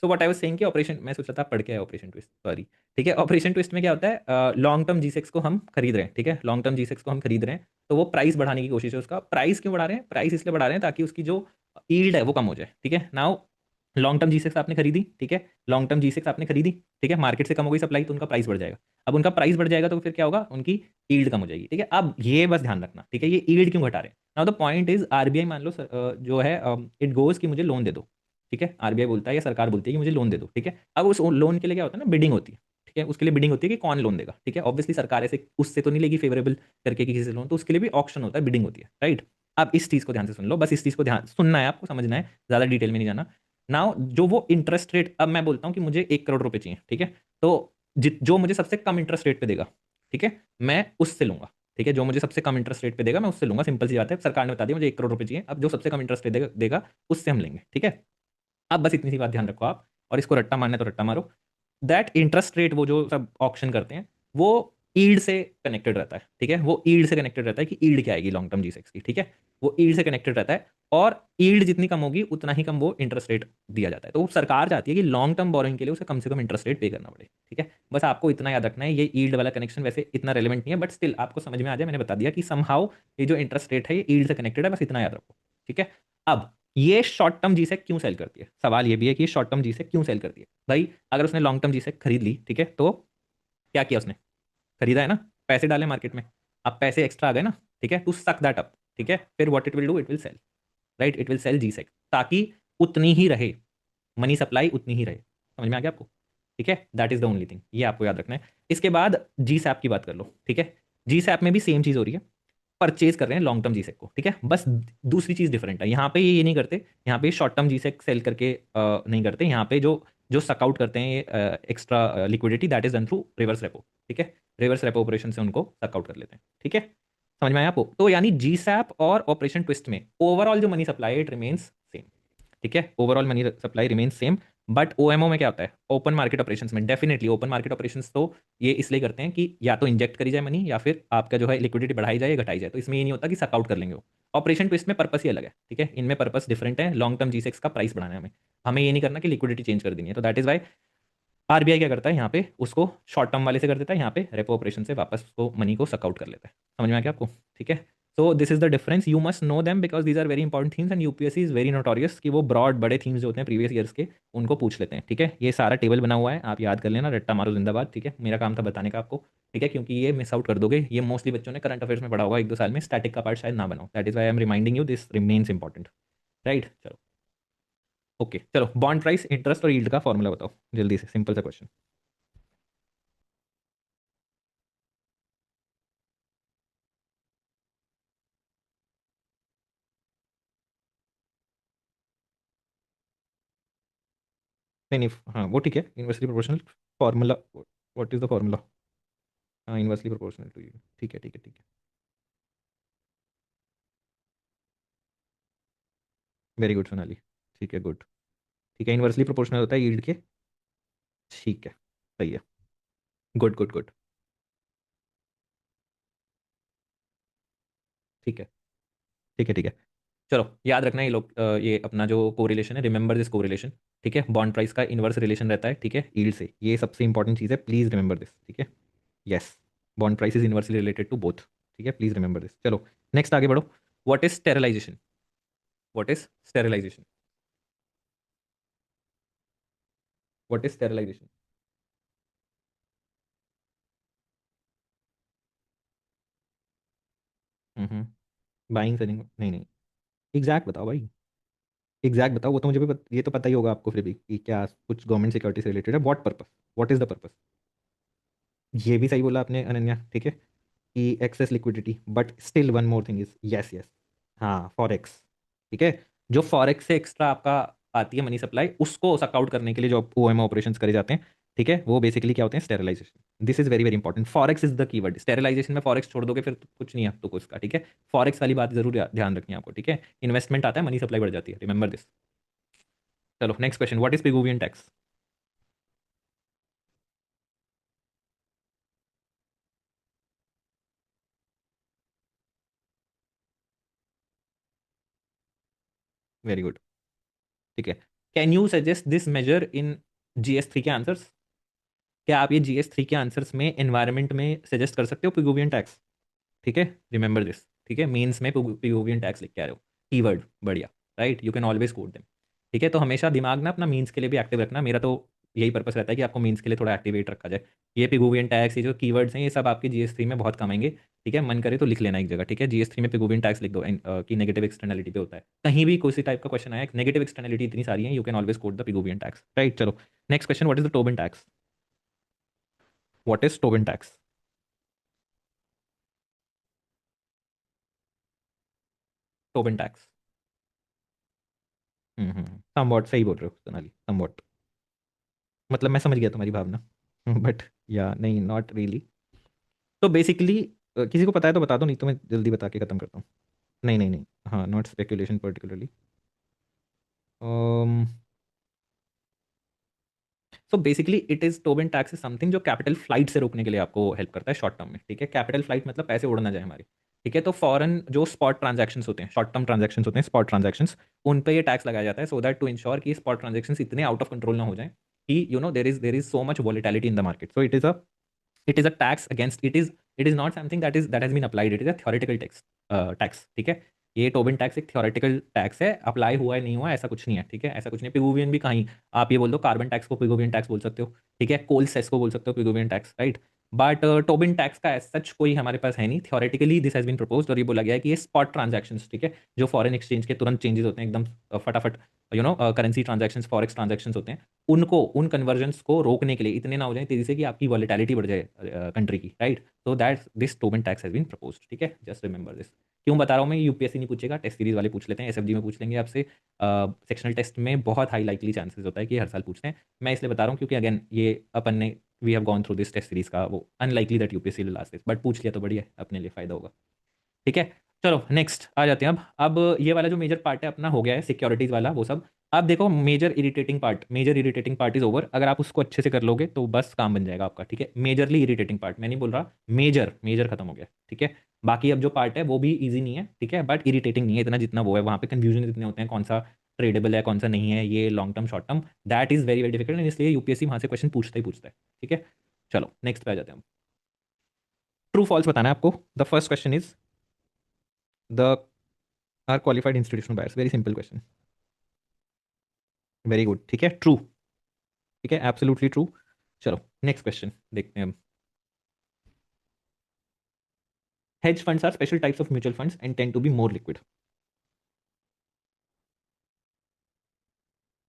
so what I was saying कि ऑपरेशन, मैं सोच रहा था पढ़ के आया ऑपरेशन ट्विस्ट, सॉरी। ठीक है, ऑपरेशन ट्विस्ट में क्या होता है, लॉन्ग टर्म जी को हम खरीद रहे हैं। ठीक है, लॉन्ग टर्म जी को हम खरीद रहे हैं, तो वो प्राइस बढ़ाने की कोशिश है। उसका प्राइस क्यों बढ़ा रहे हैं, प्राइस इसलिए बढ़ा रहे हैं ताकि उसकी जो ईल्ड है वो कम हो जाए। ठीक है, नाउ लॉन्ग टर्म जी आपने खरीदी, ठीक है, लॉन्ग टर्म जी आपने खरीदी, ठीक है, मार्केट से कम हो गई सप्लाई, तो उनका प्राइस बढ़ जाएगा। अब उनका प्राइस बढ़ जाएगा तो फिर क्या होगा, उनकी ईल्ड कम हो जाएगी। ठीक है, अब ये बस ध्यान रखना, ठीक है, ये ईल्ड क्यों घटा रहे हैं। Now the point is, RBI मान लो जो है, इट गोज कि मुझे लोन दे दो। ठीक है, आरबीआई बोलता है या सरकार बोलती है कि मुझे लोन दे दो। ठीक है, अब उस लोन के लिए क्या होता है ना, बिडिंग होती है। ठीक है, उसके लिए बिडिंग होती है कि कौन लोन देगा, ठीक है। ऑब्वियसली सरकार ऐसे उससे तो नहीं लेगी फेवरेबल करके कि किसी से लोन, तो उसके लिए भी ऑप्शन होता है, बिडिंग होती है, राइट। अब इस चीज को ध्यान से सुन लो, बस इस चीज को ध्यान सुनना है, आपको समझना है, ज्यादा डिटेल में नहीं जाना। नाउ जो वो इंटरेस्ट रेट, अब मैं बोलता हूँ कि मुझे 1 करोड़ रुपए चाहिए, ठीक है, तो जो मुझे सबसे कम इंटरेस्ट रेट पे देगा, ठीक है, मैं उससे लूंगा, ठीक है, जो मुझे सबसे कम इंटरेस्ट रेट पे देगा मैं उससे लूंगा, सिंपल सी बात है, सरकार ने बता दिया मुझे 1 करोड़ रुपए चाहिए, अब जो सबसे कम इंटरेस्ट देगा उससे हम लेंगे, ठीक है। अब बस इतनी सी बात ध्यान रखो आप, और इसको रट्टा मारना है तो रट्टा मारो। दैट इंटरेस्ट रेट, वो जो सब ऑप्शन करते हैं, वो ईल्ड से कनेक्टेड रहता है, ठीक है, वो ईल्ड से कनेक्टेड रहता है कि ईल्ड क्या आएगी लॉन्ग टर्म जी6 की, ठीक है, वो ईल्ड से कनेक्टेड रहता है, और ईल्ड जितनी कम होगी उतना ही कम वो इंटरेस्ट रेट दिया जाता है। तो सरकार चाहती है कि लॉन्ग टर्म बोरिंग के लिए उसे कम से कम इंटरेस्ट रेट पे करना पड़े, ठीक है। बस आपको इतना याद रखना है, ये ईल्ड वाला कनेक्शन वैसे इतना रेलिवेंट नहीं है, बट स्टिल आपको समझ में आ जाए, मैंने बता दिया कि समहाउ ये जो इंटरेस्ट रेट है ये ईल्ड से कनेक्टेड है, बस इतना याद रखो, ठीक है। अब ये शॉर्ट टर्म जी से क्यों सेल करती है, सवाल ये भी है कि ये शॉर्ट टर्म जी से क्यों सेल करती है भाई। अगर उसने लॉन्ग टर्म जी से खरीद ली, ठीक है, तो क्या किया उसने, खरीदा है ना, पैसे डाले मार्केट में, अब पैसे एक्स्ट्रा आ गए ना, ठीक है, टू सक दैट अप, ठीक है, फिर what it will do, it will sell, right, it will sell G sec, ताकि उतनी ही रहे, मनी सप्लाई उतनी ही रहे, समझ में आ गया आपको, ठीक है, that is the only thing, ये आपको याद रखना है। इसके बाद जी सैप की बात कर लो, ठीक है, जी सैप में भी सेम चीज हो रही है, परचेज कर रहे हैं लॉन्ग टर्म जीसेक को, ठीक है, बस दूसरी चीज डिफरेंट है, यहाँ पे ये नहीं करते, यहाँ पे शॉर्ट टर्म जीसेक सेल करके नहीं करते, यहाँ पे जो जो सकआउट करते हैं ये extra liquidity, that is done through reverse repo, ठीक है, रिवर्स रेपो ऑपरेशन से उनको सकआउट कर लेते हैं, ठीक है, समझ में आया आपको। तो यानी जी सैप और ऑपरेशन ट्विस्ट में ओवरऑल जो money supply it remains same, ठीक है, overall money supply remains same, but OMO में क्या होता है, ओपन मार्केट ऑपरेशंस में डेफिनेटली ओपन मार्केट ऑपरेशंस तो ये इसलिए करते हैं कि या तो इंजेक्ट करी जाए मनी, या फिर आपका जो है लिक्विडिटी बढ़ाई जाए या घटाई जाए, तो इसमें ये नहीं होता कि सकआउट कर लेंगे वो। ऑपरेशन ट्विस्ट में पर्पस ही अलग है, ठीक है, इनमें पर्पस डिफरेंट है, लॉन्ग टर्म जी6 का प्राइस बढ़ाना है हमें, हमें ये नहीं करना कि लिक्विडिटी चेंज कर देनी है, तो दैट इज वाई आरबीआई क्या करता है, यहाँ पे उसको शॉर्ट टर्म वाले से कर देता है, यहाँ पे रेपो ऑपरेशन से वापस उसको मनी को सकआउट कर लेता है, समझ में आ गया आपको, ठीक है। So this is the difference, you must know them because these are very important themes, and UPSC is very notorious कि वो ब्रॉड बड़े थीम्स जो होते हैं प्रीवियस ईयर्स के, उनको पूछ लेते हैं, ठीक है। ये सारा टेबल बना हुआ है, आप याद कर लेना, रट्टा मारो जिंदाबाद, ठीक है, मेरा काम था बताने का आपको, ठीक है, क्योंकि ये मिस आउट कर दोगे, ये मोस्टली बच्चों ने करंट अफेयर्स में पढ़ा होगा 1-2 साल में, स्टैटिक का पार्ट शायद ना बनाओ, that is why I am reminding you, this remains important, right. चलो ओके, चलो बॉन्ड प्राइस, इंटरेस्ट और यील्ड का फॉर्मूला बताओ जल्दी से, सिंपल सा क्वेश्चन। नहीं नहीं, हाँ वो ठीक है, inversely proportional formula, what is the formula, हाँ इन्वर्सली प्रोपोर्शनल टू यू, ठीक है ठीक है ठीक है, वेरी गुड सोनाली, ठीक है गुड, ठीक है, इन्वर्सली प्रोपोर्शनल होता है यील्ड के, ठीक है, सही है, गुड गुड गुड, ठीक है ठीक है ठीक है। चलो याद रखना, ये लोग ये अपना जो कोरिलेशन है, रिमेंबर दिस कोरिलेशन, ठीक है, बॉन्ड प्राइस का इन्वर्स रिलेशन रहता है, ठीक है, यील्ड से, ये सबसे इंपॉर्टेंट चीज़ है, प्लीज रिमेंबर दिस, ठीक है, yes, bond price is inversely related to both, ठीक है, प्लीज रिमेंबर दिस। चलो नेक्स्ट आगे बढ़ो, what is sterilisation, what is sterilisation, what is sterilisation. Buying selling नहीं नहीं, एग्जैक्ट बताओ भाई, एग्जैक्ट बताओ, वो तो मुझे भी ये तो पता ही होगा आपको फिर भी कि क्या कुछ गवर्नमेंट सिक्योरिटी से रिलेटेड है, what purpose, what is the purpose, ये भी सही बोला आपने अनन्या, ठीक है, कि access liquidity, but still one more thing is, yes yes, हाँ फॉरेक्स, ठीक है, जो फॉरेक्स से एक्स्ट्रा आपका आती है मनी सप्लाई, उसको सकआउट करने के लिए जो ओएमओ ऑपरेशंस करे जाते हैं, ठीक है, वो बेसिकली क्या होते हैं, sterilisation, this is very very important, forex is the keyword, sterilisation में फॉरेक्स छोड़ दोगे फिर तो कुछ नहीं है आपको उसका, ठीक है, फॉरेक्स वाली बात जरूर ध्यान रखनी है आपको, ठीक है, इन्वेस्टमेंट आता है, मनी सप्लाई बढ़ जाती है, रिमेंबर दिस। चलो next question, what is Pigouvian tax. Very good, ठीक है, can you suggest this measure in जीएस3 के आंसर्स, क्या आप ये जीएस3 के आंसर्स में एनवायरनमेंट में सजेस्ट कर सकते हो पिगुवियन टैक्स, ठीक है, रिमेंबर दिस, ठीक है, मीन्स में पिगुवियन टैक्स लिख के आ रहे हो, कीवर्ड बढ़िया, right, you can always quote them, ठीक है, तो हमेशा दिमाग ना अपना मीन्स के लिए भी एक्टिव रखना, मेरा तो यही पर्पस रहता है कि आपको मीन्स के लिए थोड़ा एक्टिवेट रखा जाए, ये पिगुवियन टैक्स, ये जो कीवर्ड्स हैं ये सब आपके जीएस3 में बहुत काम आएंगे, ठीक है, मन करे तो लिख लेना एक जगह, ठीक है, जीएस3 में पिगुवियन टैक्स लिख दो, कि नेगेटिव एक्सटर्नलिटी पे होता है, कहीं भी कोई टाइप का क्वेश्चन आया, नेगेटिव एक्सटर्नलिटी इतनी सारी है, you can always quote the Pigouvian tax, right. चलो next question, what is the Tobin tax. What is Tobin tax? Tobin tax. Somewhat सही बोल रहे हो सोनाली, समवॉट। मतलब मैं समझ गया तुम्हारी भावना बट या नहीं, नॉट रियली। तो बेसिकली किसी को पता है तो बता दो, नहीं तो मैं जल्दी बता के खत्म करता हूँ। नहीं नहीं नहीं, हाँ, not speculation particularly. So basically it is, Tobin tax is something जो कैपिटल फ्लाइट से रोकने के लिए आपको हेल्प करता है शॉर्ट टर्म में, ठीक है। कैपिटल फ्लाइट मतलब पैसे उड़ ना जाए हमारे, ठीक है। तो फॉरेन जो स्पॉट ट्रांजैक्शंस होते हैं, शॉर्ट टर्म ट्रांजैक्शंस होते हैं, स्पॉट ट्रांजैक्शंस, उन पे ये टैक्स लगाया जाता है, सो दैट टू इंश्योर कि स्पॉट ट्रांजैक्शंस इतने आउट ऑफ कंट्रोल ना हो जाए कि there is so much volatility in the market. So it is a tax against, it is not something that has been applied, it is a theoretical tax, tax, ठीक है। ये Tobin tax एक theoretical tax है, apply हुआ है नहीं हुआ ऐसा कुछ नहीं है, ठीक है। ऐसा कुछ नहीं, पिगुवियन भी कहीं, आप ये बोल दो कार्बन टैक्स को पिगुवियन टैक्स बोल सकते हो, ठीक है। कोल सेस को बोल सकते हो Pigouvian tax, right. But Tobin tax का सच कोई हमारे पास है नहीं, theoretically this has been proposed, और ये बोला गया है कि ये स्पॉट ट्रांजैक्शंस, ठीक है, जो फॉरेन एक्सचेंज के तुरंत चेंजेस होते हैं एकदम फटाफट, करेंसी ट्रांजैक्शंस, फॉरेक्स ट्रांजैक्शंस होते हैं, उनको, उन कन्वर्जन्स को रोकने के लिए, इतने ना हो जाए तेजी से कि आपकी वॉलेटिलिटी बढ़ जाए कंट्री की, राइट। तो that this Tobin tax has been proposed, ठीक है, जस्ट रिमेंबर दिस। क्यों बता रहा हूँ मैं, यूपीएससी नहीं पूछेगा, टेस्ट सीरीज वाले पूछ लेते हैं, एसएफजी में पूछ लेंगे आपसे, सेक्शनल टेस्ट में बहुत हाई लाइकली चांसेस होता है कि हर साल पूछते हैं। मैं इसलिए बता रहा हूँ क्योंकि अगेन ये अपन ने, we have gone through this test series का, वो unlikely that UPSC will ask this, but पूछ लिया तो बढ़िया है, अपने लिए फायदा होगा, ठीक है। चलो नेक्स्ट आ जाते हैं। अब ये वाला जो मेजर पार्ट है अपना हो गया है, सिक्योरिटीज वाला वो सब। अब देखो major irritating part is over, अगर आप उसको अच्छे से कर लोगे तो बस काम बन जाएगा आपका, ठीक है। मेजरली इरिटेटिंग पार्ट, मैं नहीं बोल रहा, मेजर मेजर खत्म हो गया, ठीक है। बाकी अब जो पार्ट है वो भी इजी नहीं है, ठीक है, बट इरिटेटिंग नहीं है इतना जितना वो है, वहाँ पे कंफ्यूजन इतने होते हैं, कौन सा ट्रेडेबल है कौन सा नहीं है, ये long term short term, that is very very difficult, इसलिए यूपीएससी वहाँ से क्वेश्चन पूछता ही पूछता है, ठीक है। चलो नेक्स्ट पे आ जाते हैं हम। ट्रू फॉल्स बताना है आपको। The first question is, the are qualified institutional buyers, very simple question, very good, ठीक है, ट्रू, ठीक है, एब्सोल्युटली ट्रू। चलो नेक्स्ट क्वेश्चन देखते हैं हम। Hedge funds are special types of mutual funds and tend to be more liquid.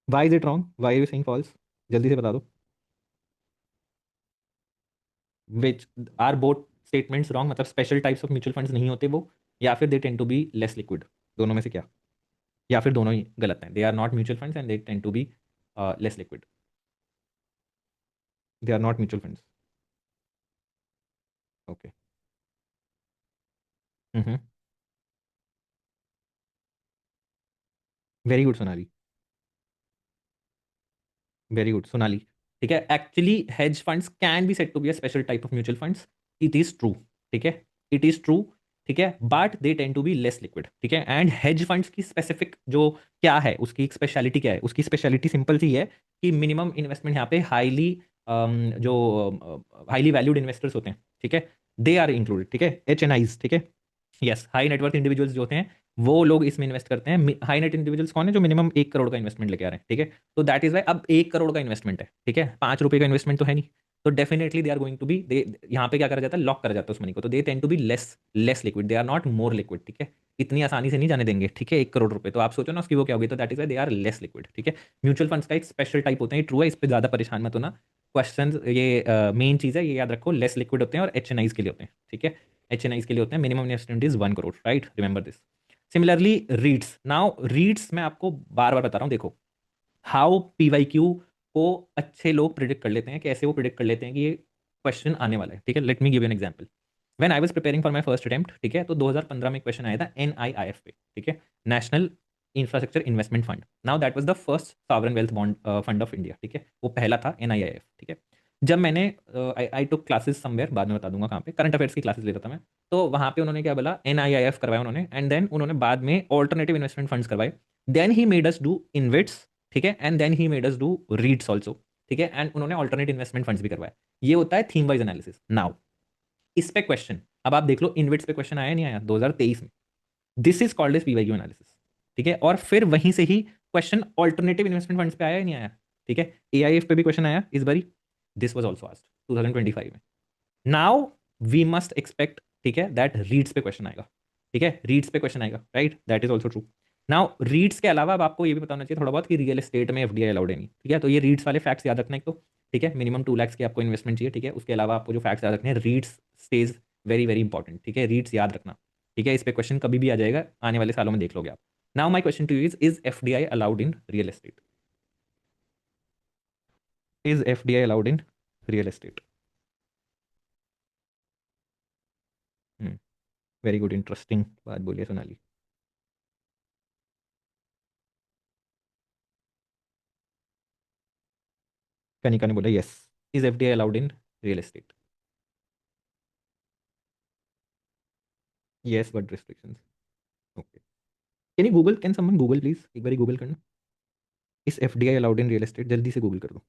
Why is it wrong, why are you saying false? जल्दी से बता दो। Which are both statements wrong, मतलब special types of mutual funds नहीं होते वो, या फिर they tend to be less liquid, दोनों में से क्या? या फिर दोनों ही गलत हैं, they are not mutual funds and they tend to be less liquid, they are not mutual funds. Okay. Very good Sonali, very good Sonali, ठीक है। Actually hedge funds can be said to be a special type of mutual funds, it is true, ठीक है, it is true, ठीक है, but they tend to be less liquid, ठीक है। And hedge funds की specific जो क्या है, उसकी एक स्पेशलिटी क्या है, उसकी स्पेशलिटी सिंपल सी है कि मिनिमम इन्वेस्टमेंट यहाँ पे हाईली, जो हाईली वैल्यूड इन्वेस्टर्स होते हैं, ठीक है, दे आर इंक्लूडेड, ठीक है, HNIs, ठीक है। यस, हाई नेटवर्थ इंडिविजुअल्स जो होते हैं वो लोग इसमें इन्वेस्ट करते हैं। हाई नेट इंडिविजुअल्स कौन है, जो मिनिमम 1 करोड़ का इन्वेस्टमेंट लेके आ रहे हैं, ठीक है। तो दैट इज वाई, अब 1 करोड़ का इन्वेस्टमेंट है, ठीक है, 5 रुपए का इन्वेस्टमेंट तो है नहीं, तो definitely they are going to be, they यहाँ पे क्या करा जाता है, लॉक करा जाता है उस मनी को, तो they tend to be less less liquid, they are not more liquid, ठीक है। इतनी आसानी से नहीं जाने देंगे, ठीक है, 1 करोड़ रुपए, तो आप सोचो ना उसकी वो क्या होगी, तो that is why they are less liquid, ठीक है। म्यूचुअल फंड्स का एक स्पेशल टाइप होते हैं, ट्रू है, इस पर ज्यादा परेशान मत होना। क्वेश्चन ये मेन चीज है, ये याद रखो, लेस लिक्विड होते हैं और HNIs के लिए होते हैं, ठीक है। HNIs के लिए होते हैं, minimum investment is 1 crore, right, remember this. Similarly रीट्स, now रीट्स मैं आपको बार बार बता रहा हूँ, देखो हाउ PYQ को अच्छे लोग प्रिडिक्ट कर लेते हैं, कैसे वो प्रिडिक्ट कर लेते हैं कि ये क्वेश्चन आने वाला है, ठीक है। Let me give an example. When I was preparing for my first attempt, ठीक है, तो 2015 में क्वेश्चन आया था NIIF पे, ठीक है, national infrastructure investment fund. Now that was the first sovereign wealth bond fund of India, ठीक है, वो पहला था NIIF, ठीक है। जब मैंने आई टुक क्लासेस समवेयर, बाद में बता दूंगा कहाँ पे, करंट अफेयर्स की क्लासेस लेता था मैं, तो वहाँ पे उन्होंने क्या बोला, NIIF करवाया उन्होंने, एंड देन उन्होंने बाद में ऑल्टरनेटिव इन्वेस्टमेंट फंड्स करवाए, then he made us do InvITs, ठीक है, and then he made us do REITs also, ठीक है, एंड उन्होंने ऑल्टरनेट इन्वेस्टमेंट फंड्स भी करवाए। ये होता है थीम वाइज एनालिसिस। नाउ इस पे क्वेश्चन, अब आप देख लो इनविट्स पे क्वेश्चन आया नहीं आया 2023 में, this is called as PYQ analysis, ठीक है। और फिर वहीं से ही क्वेश्चन ऑल्टरनेटिव इन्वेस्टमेंट फंड्स पे आया ही नहीं आया, ठीक है। AIF पे भी क्वेश्चन आया इस बारी, दिस वाज आल्सो आस्क्ड 2025 में। नाउ वी मस्ट एक्सपेक्ट, ठीक है, दैट रीड्स पे क्वेश्चन आएगा, ठीक है, रीड्स पे क्वेश्चन आएगा, right, that is also true. Now रीट्स के अलावा अब आपको ये भी पता होना चाहिए थोड़ा बहुत कि रियल एस्टेट में एफडीआई अलाउड है नहीं, ठीक है। तो ये रीट्स वाले फैक्ट्स याद रखना एक तो, ठीक है। मिनिमम 2 लाख की आपको इन्वेस्टमेंट चाहिए, ठीक है। उसके अलावा आपको जो फैक्ट्स याद रखने हैं, रीट्स स्टेज वेरी वेरी इंपॉर्टेंट, ठीक है। रीट्स याद रखना, ठीक है। इस पे क्वेश्चन कभी भी आ जाएगा, आने वाले सालों में देख लोगे आप। Now my question to you is FDI allowed in real estate? Is FDI allowed in real estate? Very good, interesting बात बोलिए सोनाली। कनिका ने बोला yes, is FDI allowed in real estate? Yes but restrictions. Okay, can you Google, can someone Google please, एक बार Google करना, is FDI allowed in real estate, जल्दी से Google कर दो।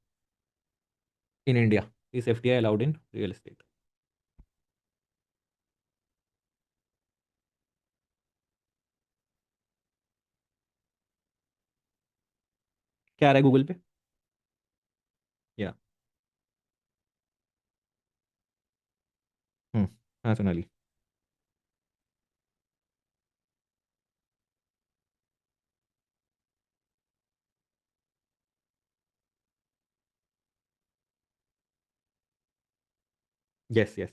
In India, is FDI allowed in real estate? क्या आ रहा है गूगल पे? या हम्म, हाँ सोनाली। यस यस,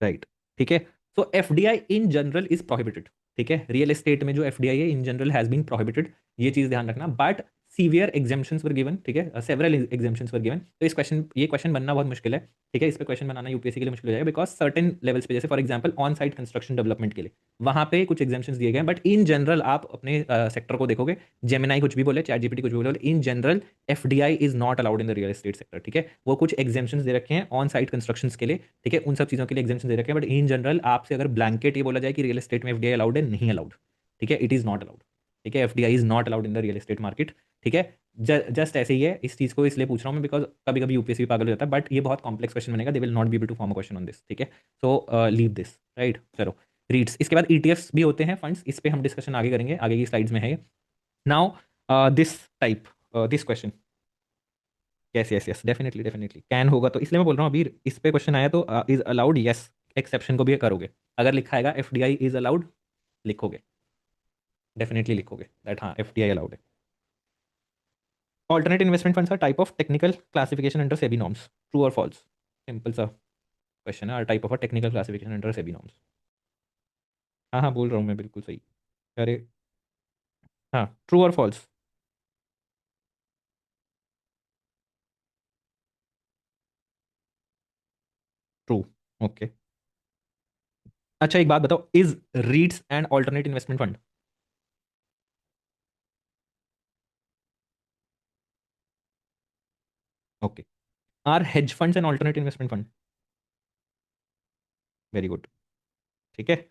राइट, ठीक है। So FDI in general is prohibited, ठीक है। रियल एस्टेट में जो एफडीआई है in general has been prohibited, ये चीज ध्यान रखना। But severe exemptions were given, ठीक है, सेवरल एग्जाम्पशंस वर गिवन। तो इस क्वेश्चन, ये क्वेश्चन बनना बहुत मुश्किल है, ठीक है। इस पे क्वेश्चन बनाना यूपीएससी के लिए मुश्किल हो जाएगा, बिकॉज सर्टेन लेवल्स पे, जैसे for example on site construction development के लिए, वहां पे कुछ एग्जाम्पशंस दिए गए हैं। बट इन जनरल आप अपने सेक्टर को देखोगे, जेमिनाई कुछ भी बोले, चैट जीपीटी कुछ भी बोले, in general FDI is not allowed in the real estate sector, ठीक है। वो कुछ एग्जाम्पशंस दे रखे हैं ऑन साइट कंस्ट्रक्शंस के लिए, ठीक है। उन सब चीज़ों के लिए एग्जाम्पशन दे रखे हैं, बट इन जनरल आपसे अगर ब्लैंकेट ये बोला जाए कि रियल एस्टेट में एफडीआई अलाउड है, नहीं अलाउड, ठीक है। इट इज़ नॉट अलाउड, ठीक है। FDI is not allowed in the real estate market, ठीक है। जस्ट ऐसे ही है, इस चीज़ को इसलिए पूछ रहा हूँ मैं बिकॉज कभी कभी यूपीएससी भी पागल हो जाता है, बट ये बहुत कॉम्प्लेक्स क्वेश्चन बनेगा, they will not be able to form a question on this, ठीक है। सो लीव दिस, राइट, चलो। रीट्स, इसके बाद ईटीएफ्स भी होते हैं फंड्स, इस पे हम डिस्कशन आगे करेंगे, आगे की स्लाइड्स में है। Now this type, this question, yes yes yes, definitely definitely can होगा, तो इसलिए मैं बोल रहा हूँ अभी इस पे क्वेश्चन आया तो इज अलाउड, यस, एक्सेप्शन को भी करोगे। अगर लिखा आएगा एफडीआई इज अलाउड, लिखोगे, डेफिनेटली लिखोगे दैट हाँ एफडीआई अलाउड है। Alternate investment funds are type of technical classification under SEBI norms, true और फॉल्स? सिंपल सा क्वेश्चन है, are type of a technical classification under SEBI norms. हाँ हाँ, बोल रहा हूँ मैं, बिल्कुल सही। अरे हाँ, ट्रू और फॉल्स? True, okay. अच्छा एक बात बताओ, is REITs and alternate investment fund? Okay. Are hedge funds and alternate investment fund? Very good, ठीक है।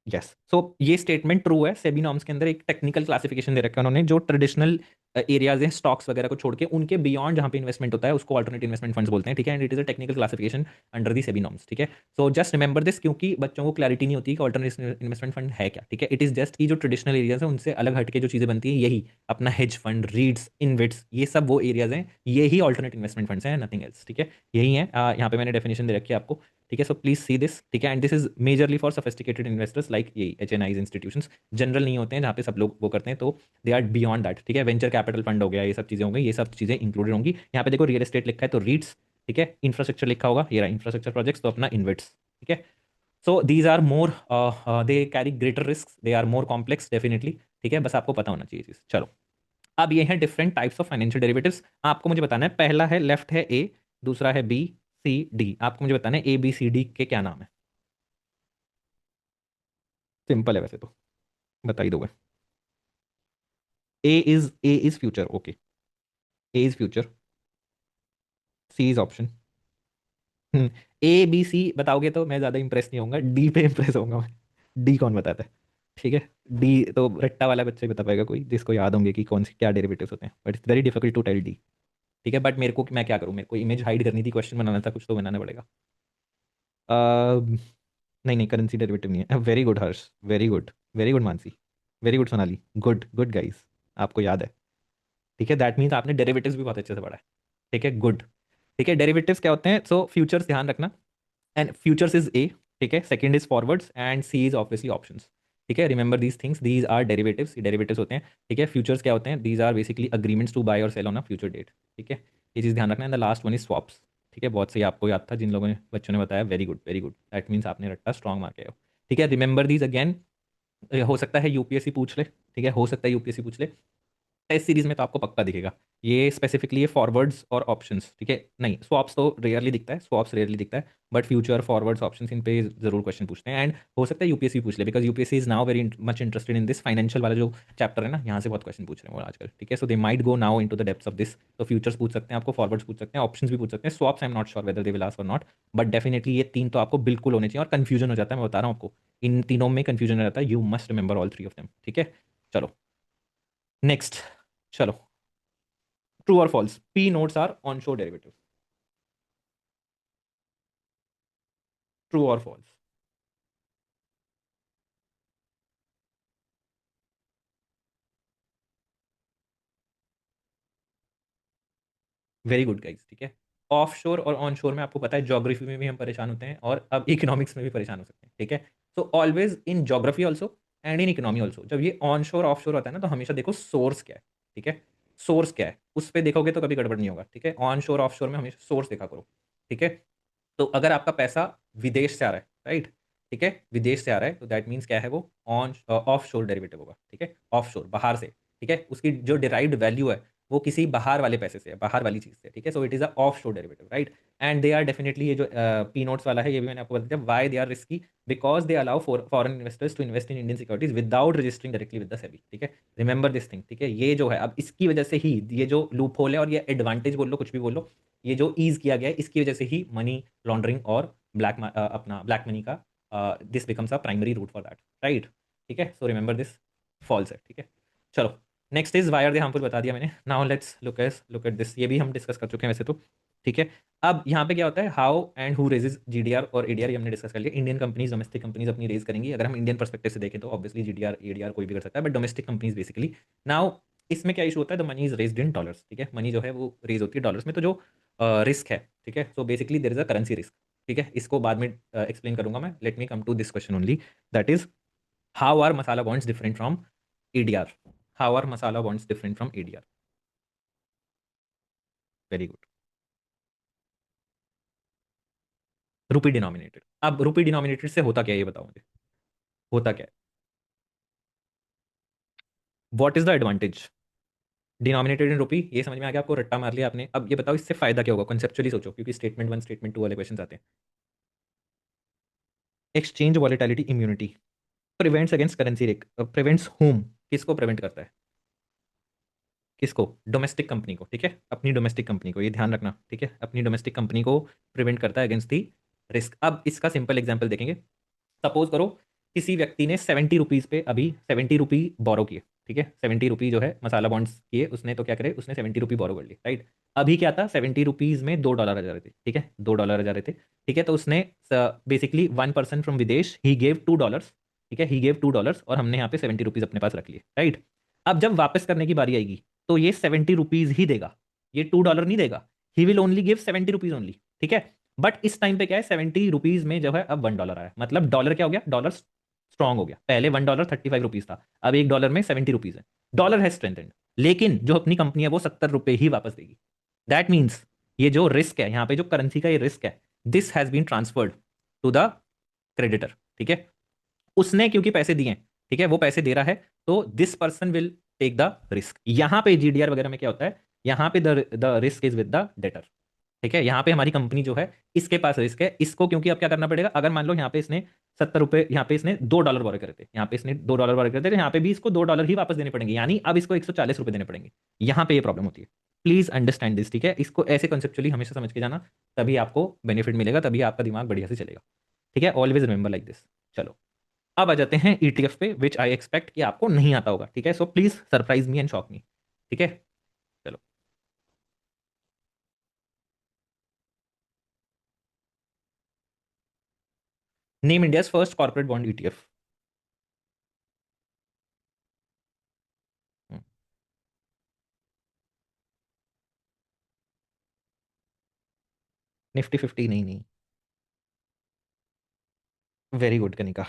यस, सो ये स्टेटमेंट ट्रू है। सेबी नॉर्म्स के अंदर एक टेक्निकल क्लासिफिकेशन दे रखा है उन्होंने, जो ट्रेडिशनल एरियाज हैं स्टॉक्स वगैरह को छोड़ के, उनके बियॉन्ड जहां पे इन्वेस्टमेंट होता है उसको अल्टरनेट इन्वेस्टमेंट फंड्स बोलते हैं, ठीक है। And it is a technical classification under the SEBI norms, ठीक है। सो जस्ट रिमेंबर दिस, क्योंकि बच्चों को क्लैरिटी नहीं होती कि अल्टरनेट इन्वेस्टमेंट फंड है क्या, ठीक है। इट इज जस्ट की जो ट्रेडिशनल एरियाज है उनसे अलग हटके जो चीजें बनती है, यही अपना हेज फंड, रीड्स, इनविट्स, ये सब वो एरियाज हैं, यही अल्टरनेट इन्वेस्टमेंट फंड्स हैं, नथिंग एल्स, ठीक है। यही है, यहाँ पे मैंने डेफिनेशन दे रखी है आपको, ठीक है। सो प्लीज सी दिस, ठीक है। And this is majorly for sophisticated investors like ये H N Is institutions, general नहीं होते हैं जहाँ पे सब लोग वो करते हैं, तो दे आर बियॉन्ड दैट, ठीक है। वेंचर कैपिटल फंड हो गया, ये सब चीज़ें हो गई, ये सब चीज़ें इंक्लूडेड होंगी। यहाँ पे देखो रियल एस्टेट लिखा है तो रीट्स, ठीक है। इंफ्रास्ट्रक्चर लिखा होगा, ये रहा इंफ्रास्ट्रक्चर प्रोजेक्ट्स, तो अपना इन्वेट्स, ठीक है। So these are more, they carry greater risk, they are more complex definitely, ठीक है। बस आपको पता होना चाहिए चीज़, चलो। अब ये हैं different types of financial derivatives, आपको मुझे बताना है। पहला है लेफ्ट है ए, दूसरा है बी, सी, डी, आपको मुझे बताना है ए बी सी डी के क्या नाम है। सिंपल है वैसे तो, बता ही दोगे। A is future, okay. A is future, C is option. A B C बताओगे तो मैं ज्यादा इंप्रेस नहीं होऊंगा, डी पे इंप्रेस होऊंगा मैं। डी कौन बताता है, ठीक है। डी तो रट्टा वाला बच्चा ही बता पाएगा, कोई जिसको याद होंगे कि कौन सी क्या डेरिवेटिव्स होते हैं, but it's very difficult to tell the, ठीक है। बट मेरे को मैं क्या करूँ, मेरे को इमेज हाइड करनी थी, क्वेश्चन बनाना था, कुछ तो बनाना पड़ेगा। नहीं नहीं, करेंसी डेरिवेटिव नहीं है। Very good Harsh, very good Mansi, very good Sonali, good good guys, आपको याद है, ठीक है। दैट मीन्स आपने डेरिवेटिव्स भी बहुत अच्छे से पढ़ा है, ठीक है, गुड। ठीक है, डेरिवेटिव्स क्या होते हैं? सो फ्यूचर्स ध्यान रखना, एंड फ्यूचर्स इज ए, ठीक है। Second is forwards and C is obviously options, ठीक है, remember these things, these are derivatives, derivatives होते हैं। ठीक है, फ्यूचर्स क्या होते हैं, these are basically agreements to buy और sell on a future date. ठीक है, ये चीज़ ध्यान रखना है। The last one is swaps. ठीक है, बहुत सही, आपको याद था, जिन लोगों ने बच्चों ने बताया, very good very good, that means आपने रट्टा स्ट्रॉन्ग मार के आए हो। ठीक है, रिमेंबर दीज अगेन, हो सकता है यूपीएससी पूछ ले। ठीक है, हो सकता है यूपीएससी पूछ ले, टेस्ट सीरीज में तो आपको पक्का दिखेगा। ये स्पेसिफिकली ये फॉरवर्ड्स और ऑप्शंस, ठीक है, नहीं स्वॉप्स तो रेयरली दिखता है, स्वॉप्स रेयरली दिखता है, बट फ्यूचर फॉरवर्ड्स ऑप्शंस इन पे जरूर क्वेश्चन पूछते हैं। एंड हो सकता है यूपीएससी पूछ ले, because UPSC is now very much interested in this financial वाला जो चैप्टर है ना, यहाँ से बहुत क्वेश्चन पूछ रहे हैं वो आजकल। ठीक है, so they might go now into the depths of this. तो फ्यूचर्स पूछ सकते हैं आपको, फॉरवर्ड्स पूछ सकते हैं, ऑप्शंस भी पूछ सकते हैं, swaps I am not sure whether they will ask और नॉट, बट डेफिनेटली ये तीन तो आपको बिल्कुल होने चाहिए। और कंफ्यूजन हो जाता है, मैं बता रहा हूँ आपको, इन तीनों में कंफ्यूजन हो जाता है, you must remember all three of them. ठीक है, चलो नेक्स्ट, चलो, ट्रू और false, P notes are onshore derivative, true और फॉल्स। Very good guys. ठीक है, ऑफ शोर और ऑन शोर में आपको पता है ज्योग्राफी में भी हम परेशान होते हैं, और अब इकोनॉमिक्स में भी परेशान हो सकते हैं। ठीक है, so always in geography also and in economy also, जब ये ऑन शोर ऑफ शोर होता है ना, तो हमेशा देखो सोर्स क्या है। ठीक है, सोर्स क्या है उस पर देखोगे तो कभी गड़बड़ नहीं होगा। ठीक है, ऑन शोर ऑफ शोर में हमेशा सोर्स देखा करो। ठीक है, तो अगर आपका पैसा विदेश से आ रहा है, राइट, ठीक है, विदेश से आ रहा है, तो दैट मीन्स क्या है, वो ऑन ऑफ शोर डेरिवेटिव होगा। ठीक है, ऑफ शोर बाहर से, ठीक है, उसकी जो डिराइव्ड वैल्यू है वो किसी बाहर वाले पैसे से है, बाहर वाली चीज से। ठीक है, so it is a offshore derivative, right. And they are definitely, ये जो पी नोट्स वाला है, ये भी मैंने आपको बता दिया why they are risky, because they allow foreign investors to invest in Indian securities without registering directly with the SEBI. ठीक है, रिमेंबर दिस थिंग। ठीक है, ये जो है, अब इसकी वजह से ही ये जो लूप होल है, और ये एडवांटेज बोल लो, कुछ भी बोल लो, ये जो ईज किया गया है, इसकी वजह से ही मनी लॉन्ड्रिंग और अपना ब्लैक मनी का this becomes a primary route for that, right. ठीक है, सो रिमेंबर दिस फॉल्स है। ठीक है, चलो next is why are they harmful, बता दिया मैंने। Now let's look at this, ये भी हम डिस्कस कर चुके हैं वैसे तो। ठीक है, अब यहाँ पे क्या होता है, how and who raises GDR और एडीआर, ये हमने डिस्कस कर लिया। इंडियन कंपनीज, डोमेस्टिक कंपनीज अपनी रेज करेंगी, अगर हम इंडियन परस्पेक्टिव से देखें तो ऑब्वियसली जीडीआर एडीआर कोई भी कर सकता है, but domestic companies basically. Now इसमें क्या इशू होता है, the money is raised in dollars. ठीक है, मनी जो है वो रेज होती है डॉलर्स में, तो जो रिस्क है, ठीक है, so basically there is a currency risk. ठीक है, इसको बाद में एक्सप्लेन करूंगा मैं, let me come to this question only, that is how are masala bonds different from ADR, how are masala bonds different from ADR. Very good, rupee denominated. अब rupee denominated से होता क्या है, ये बताओ मुझे, होता क्या है, what is the advantage, denominated in rupee, ये समझ में आ गया आपको, रट्टा मार लिया आपने। अब ये बताओ इससे फायदा क्या होगा, कंसेप्चुअली सोचो, क्योंकि स्टेटमेंट वन स्टेटमेंट टू वाले क्वेश्चन आते हैं। Exchange volatility immunity, prevents against currency risk, prevents home, किसको प्रिवेंट करता है, किसको, डोमेस्टिक कंपनी को। ठीक है, अपनी डोमेस्टिक कंपनी को, ये ध्यान रखना। ठीक है, अपनी डोमेस्टिक कंपनी को प्रिवेंट करता है अगेंस्ट दी रिस्क। अब इसका सिंपल एग्जांपल देखेंगे, सपोज करो किसी व्यक्ति ने 70 रुपीज़ पे अभी 70 रुपी बोरो किए। ठीक है, 70 रुपी जो है मसाला बॉन्ड्स किए उसने, तो क्या करे, उसने 70 रुपी बोरो कर लिए, राइट। अभी क्या था, 70 रुपीज़ में $2 आ जा रहे थे। ठीक है, $2 आ जा रहे थे। ठीक है, तो उसने बेसिकली 1 पर्सन फ्रॉम विदेश ही गेव $2। ठीक है, ही गेव $2, और हमने यहाँ पे 70 रुपीज़ अपने पास रख लिए, राइट। अब जब वापस करने की बारी आएगी, तो ये 70 रुपीज़ ही देगा, ये $2 नहीं देगा। He will only give 70 rupees only. ठीक है, बट इस टाइम पे क्या है, 70 रुपीज़ में जो है अब $1 आया, मतलब डॉलर क्या हो गया, डॉलर स्ट्रांग हो गया। पहले $1 35 था, अब $1 में 70 रुपीज़ है, डॉलर है स्ट्रेंथेंड। लेकिन जो अपनी कंपनी है वो 70 रुपये ही वापस देगी। दैट मीन्स ये जो रिस्क है यहाँ पे, जो करेंसी का ये रिस्क है, this has been transferred to the creditor. ठीक है, उसने क्योंकि पैसे दिए, ठीक है, वो पैसे दे रहा है, तो this person will take the risk. यहां पे जीडीआर वगैरह में क्या होता है, यहां पे the risk is with the debtor. ठीक है, यहाँ पे हमारी कंपनी जो है, इसके पास रिस्क है, इसको क्योंकि अब क्या करना पड़ेगा, अगर मान लो यहाँ पे इसने 70 रुपए, यहाँ पे इसने $2 बोरे करे थे, यहाँ पे इसने $2 बोरे करे थे, तो यहाँ पे भी इसको $2 ही वापस देने पड़ेंगे, यानी अब इसको 140 रुपए देने पड़ेंगे। यहाँ पे ये प्रॉब्लम होती है, प्लीज अंडरस्टैंड दिस। ठीक है, इसको ऐसे कंसेप्चुअली हमेशा समझ के जाना, तभी आपको बेनिफिट मिलेगा, तभी आपका दिमाग बढ़िया से चलेगा। ठीक है, ऑलवेज रिमेंबर लाइक दिस। चलो, अब आ जाते हैं ईटीएफ पे, विच आई एक्सपेक्ट कि आपको नहीं आता होगा। ठीक है, so please surprise me and shock me. ठीक है, चलो, name India first corporate bond ETF. Nifty 50, नहीं नहीं, very good Kanika.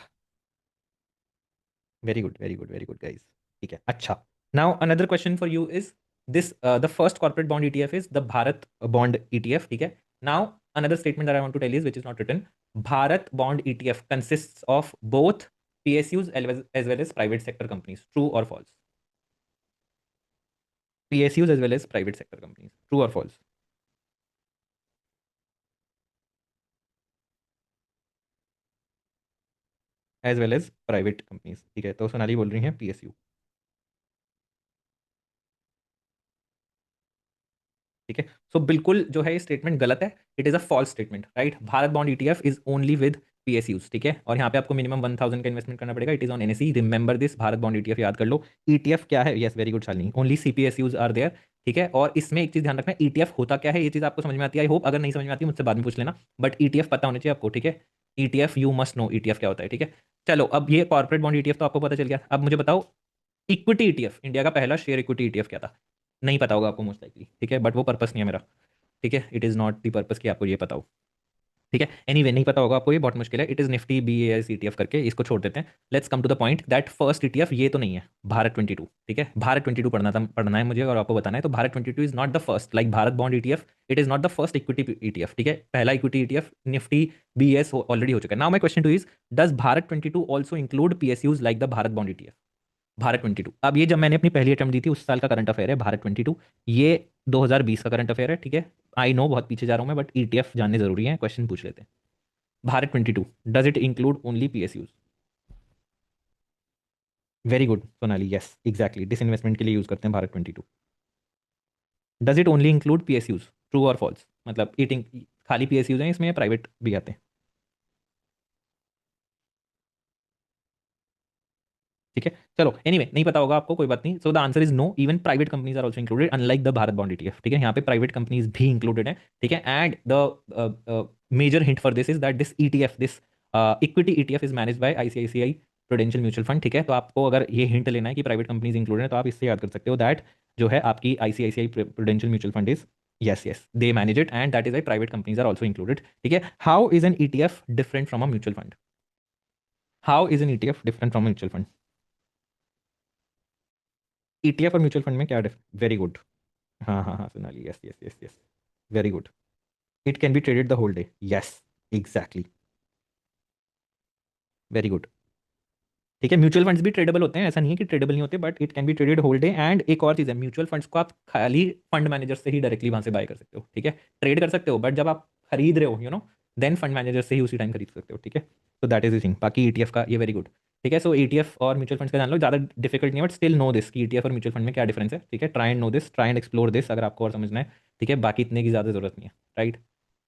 Very good, very good, very good guys. ठीक है, अच्छा। Now another question for you is this, the first corporate bond ETF is the Bharat bond ETF. ठीक है। Now another statement that I want to tell is which is not written, Bharat bond ETF consists of both PSUs as well as private sector companies. True or false? PSUs as well as private sector companies. True or false? As well as private companies. ठीक है, तो सोनाली बोल रही हैं PSU। ठीक है। सो बिल्कुल जो है ये स्टेटमेंट गलत है। It is a false statement, right. Bharat bond ETF is only with PSUs। ठीक है, और यहाँ पे आपको मिनिमम 1000 का इन्वेस्टमेंट करना पड़ेगा। It is on NSE, remember this. Bharat bond ETF याद कर लो। ETF क्या है? Yes, very good Shalini, only CPSUs are there. ठीक है, और इसमें एक चीज ध्यान रखना, ETF होता क्या है, ये चीज आपको समझ में आती है आई होप। अगर नहीं समझ में आती मुझसे बाद में पूछ लेना, बट ETF पता होना चाहिए आपको। ठीक है, ETF you must no ETF क्या होता है। ठीक है, चलो अब ये कॉर्पोरेट बॉन्ड ETF तो आपको पता चल गया। अब मुझे बताओ, इक्विटी ETF, इंडिया का पहला शेयर इक्विटी ETF क्या था? नहीं पता होगा आपको मोस्ट लाइकली। ठीक है, बट वो पर्पस नहीं है मेरा। ठीक है, it is not the purpose कि आपको ये पता हो। ठीक है, एनीवे नहीं पता होगा आपको, ये बहुत मुश्किल है। It is Nifty BAS ETF करके, इसको छोड़ देते हैं। Let's come to the point that first ETF ये तो नहीं है, भारत 22। ठीक है, भारत 22 पढ़ना है मुझे और आपको बताना है। तो Bharat 22 is not the first like Bharat bond ETF। It is not the first equity ETF। ठीक है, पहला equity ETF Nifty BAS already हो चुका है। Now my question two is, does Bharat 22 also include PSUs like the Bharat bond ETF? Bharat 22, अब ये जब मैंने अपनी पहली अटेम्प्ट दी थी उस साल का करंट अफेयर है भारत 22। ये 2020 का करंट अफेयर है। ठीक है, आई नो बहुत पीछे जा रहा हूँ मैं, बट ETF जानने जरूरी है, क्वेश्चन पूछ लेते हैं। Bharat 22, does it include only PSUs? Very good Sonali, yes exactly, disinvestment के लिए यूज करते हैं Bharat 22। Does it only include PSUs? True और फॉल्स? मतलब ईटिंग खाली PSUs हैं इसमें या प्राइवेट भी आते हैं? ठीक है, चलो एनीवे नहीं पता होगा आपको, कोई बात नहीं। So the answer is no, even private companies are also included unlike the Bharat bond ETF। ठीक है, यहाँ पे प्राइवेट कंपनीज भी इंक्लूडेड है। ठीक है, and the major hint for this is that this ETF, this equity ETF is manage by ICICI Prudential mutual fund. ठीक है, तो आपको अगर ये हिंट लेना है कि प्राइवेट कंपनीज इंक्लूडेड है तो आप इससे याद कर सकते हो दैट जो है आपकी ICICI Prudential mutual fund is, yes yes they manage it, and that is why private companies are also included. ठीक है, how is an ETF different from a mutual fund? How is an ETF different from a mutual fund? ETF और mutual fund में क्या difference? Very good. हाँ हाँ हाँ Sonali, yes yes yes yes, very good. It can be traded the whole day, yes exactly, very good. ठीक है, mutual funds भी tradable होते हैं, ऐसा नहीं है कि ट्रेडेबल नहीं होते, but it can be traded whole day. And एक और चीज़ है, म्यूचुअल फंड्स को आप खाली फंड मैनेजर से ही डायरेक्टली वहां से बाय कर सकते हो। ठीक है, ट्रेड कर सकते हो, बट जब आप खरीद रहे हो देन फंड मैनेजर से ही उसी टाइम खरीद सकते हो। ठीक है, तो दैट इज द थिंग। बाकी ETF का ये वेरी गुड। ठीक है, सो ETF और म्यूचुअल फंड्स का जान लो, ज़्यादा डिफिकल्ट नहीं है, बट स्टिल नो दिस कि ETF और म्यूचुअल फंड में क्या डिफरेंस है। ठीक है, try and know this, try and explore this अगर आपको और समझना है। ठीक है, बाकी इतने की ज़्यादा जरूरत नहीं है, राइट।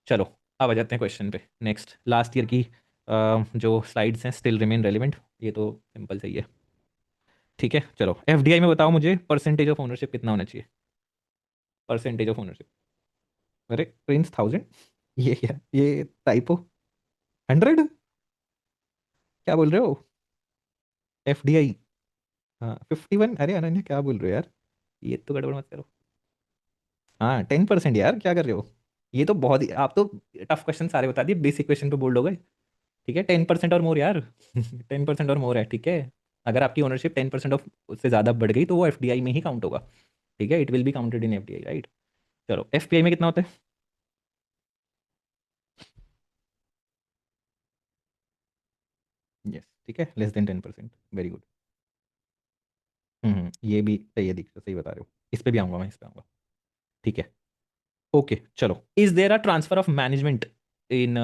चलो अब आ जाते हैं क्वेश्चन पे। नेक्स्ट लास्ट ईयर की जो स्लाइड्स हैं स्टिल रिमेन रेलिवेंट, ये तो सिंपल सही है। ठीक है, चलो FDI में बताओ मुझे परसेंटेज ऑफ ओनरशिप कितना होना चाहिए? Percentage of ownership. अरे प्रिंस 1000, ये क्या, ये टाइपो? 100? क्या बोल रहे हो? FDI, हाँ 51, अरे अनन्या क्या बोल रहे हो यार, ये तो गड़बड़ मत करो। हाँ 10% यार, क्या कर रहे हो? ये तो बहुत ही, आप तो टफ क्वेश्चन सारे बता दिए, बेसिक क्वेश्चन पे बोल्ड हो गए। ठीक है, 10% और मोर यार। 10% और मोर है। ठीक है, अगर आपकी ओनरशिप 10% ऑफ उससे ज़्यादा बढ़ गई तो वो FDI में ही काउंट होगा। ठीक है, it will be counted in FDI, right. चलो FPI में कितना होता है? यस, ठीक है, लेस देन 10%, वेरी गुड। ये भी सही है, दीक्षा सही बता रहे हो। इस पे भी आऊंगा मैं, इस पे आऊंगा। ठीक है, ओके चलो। Is there a transfer of management in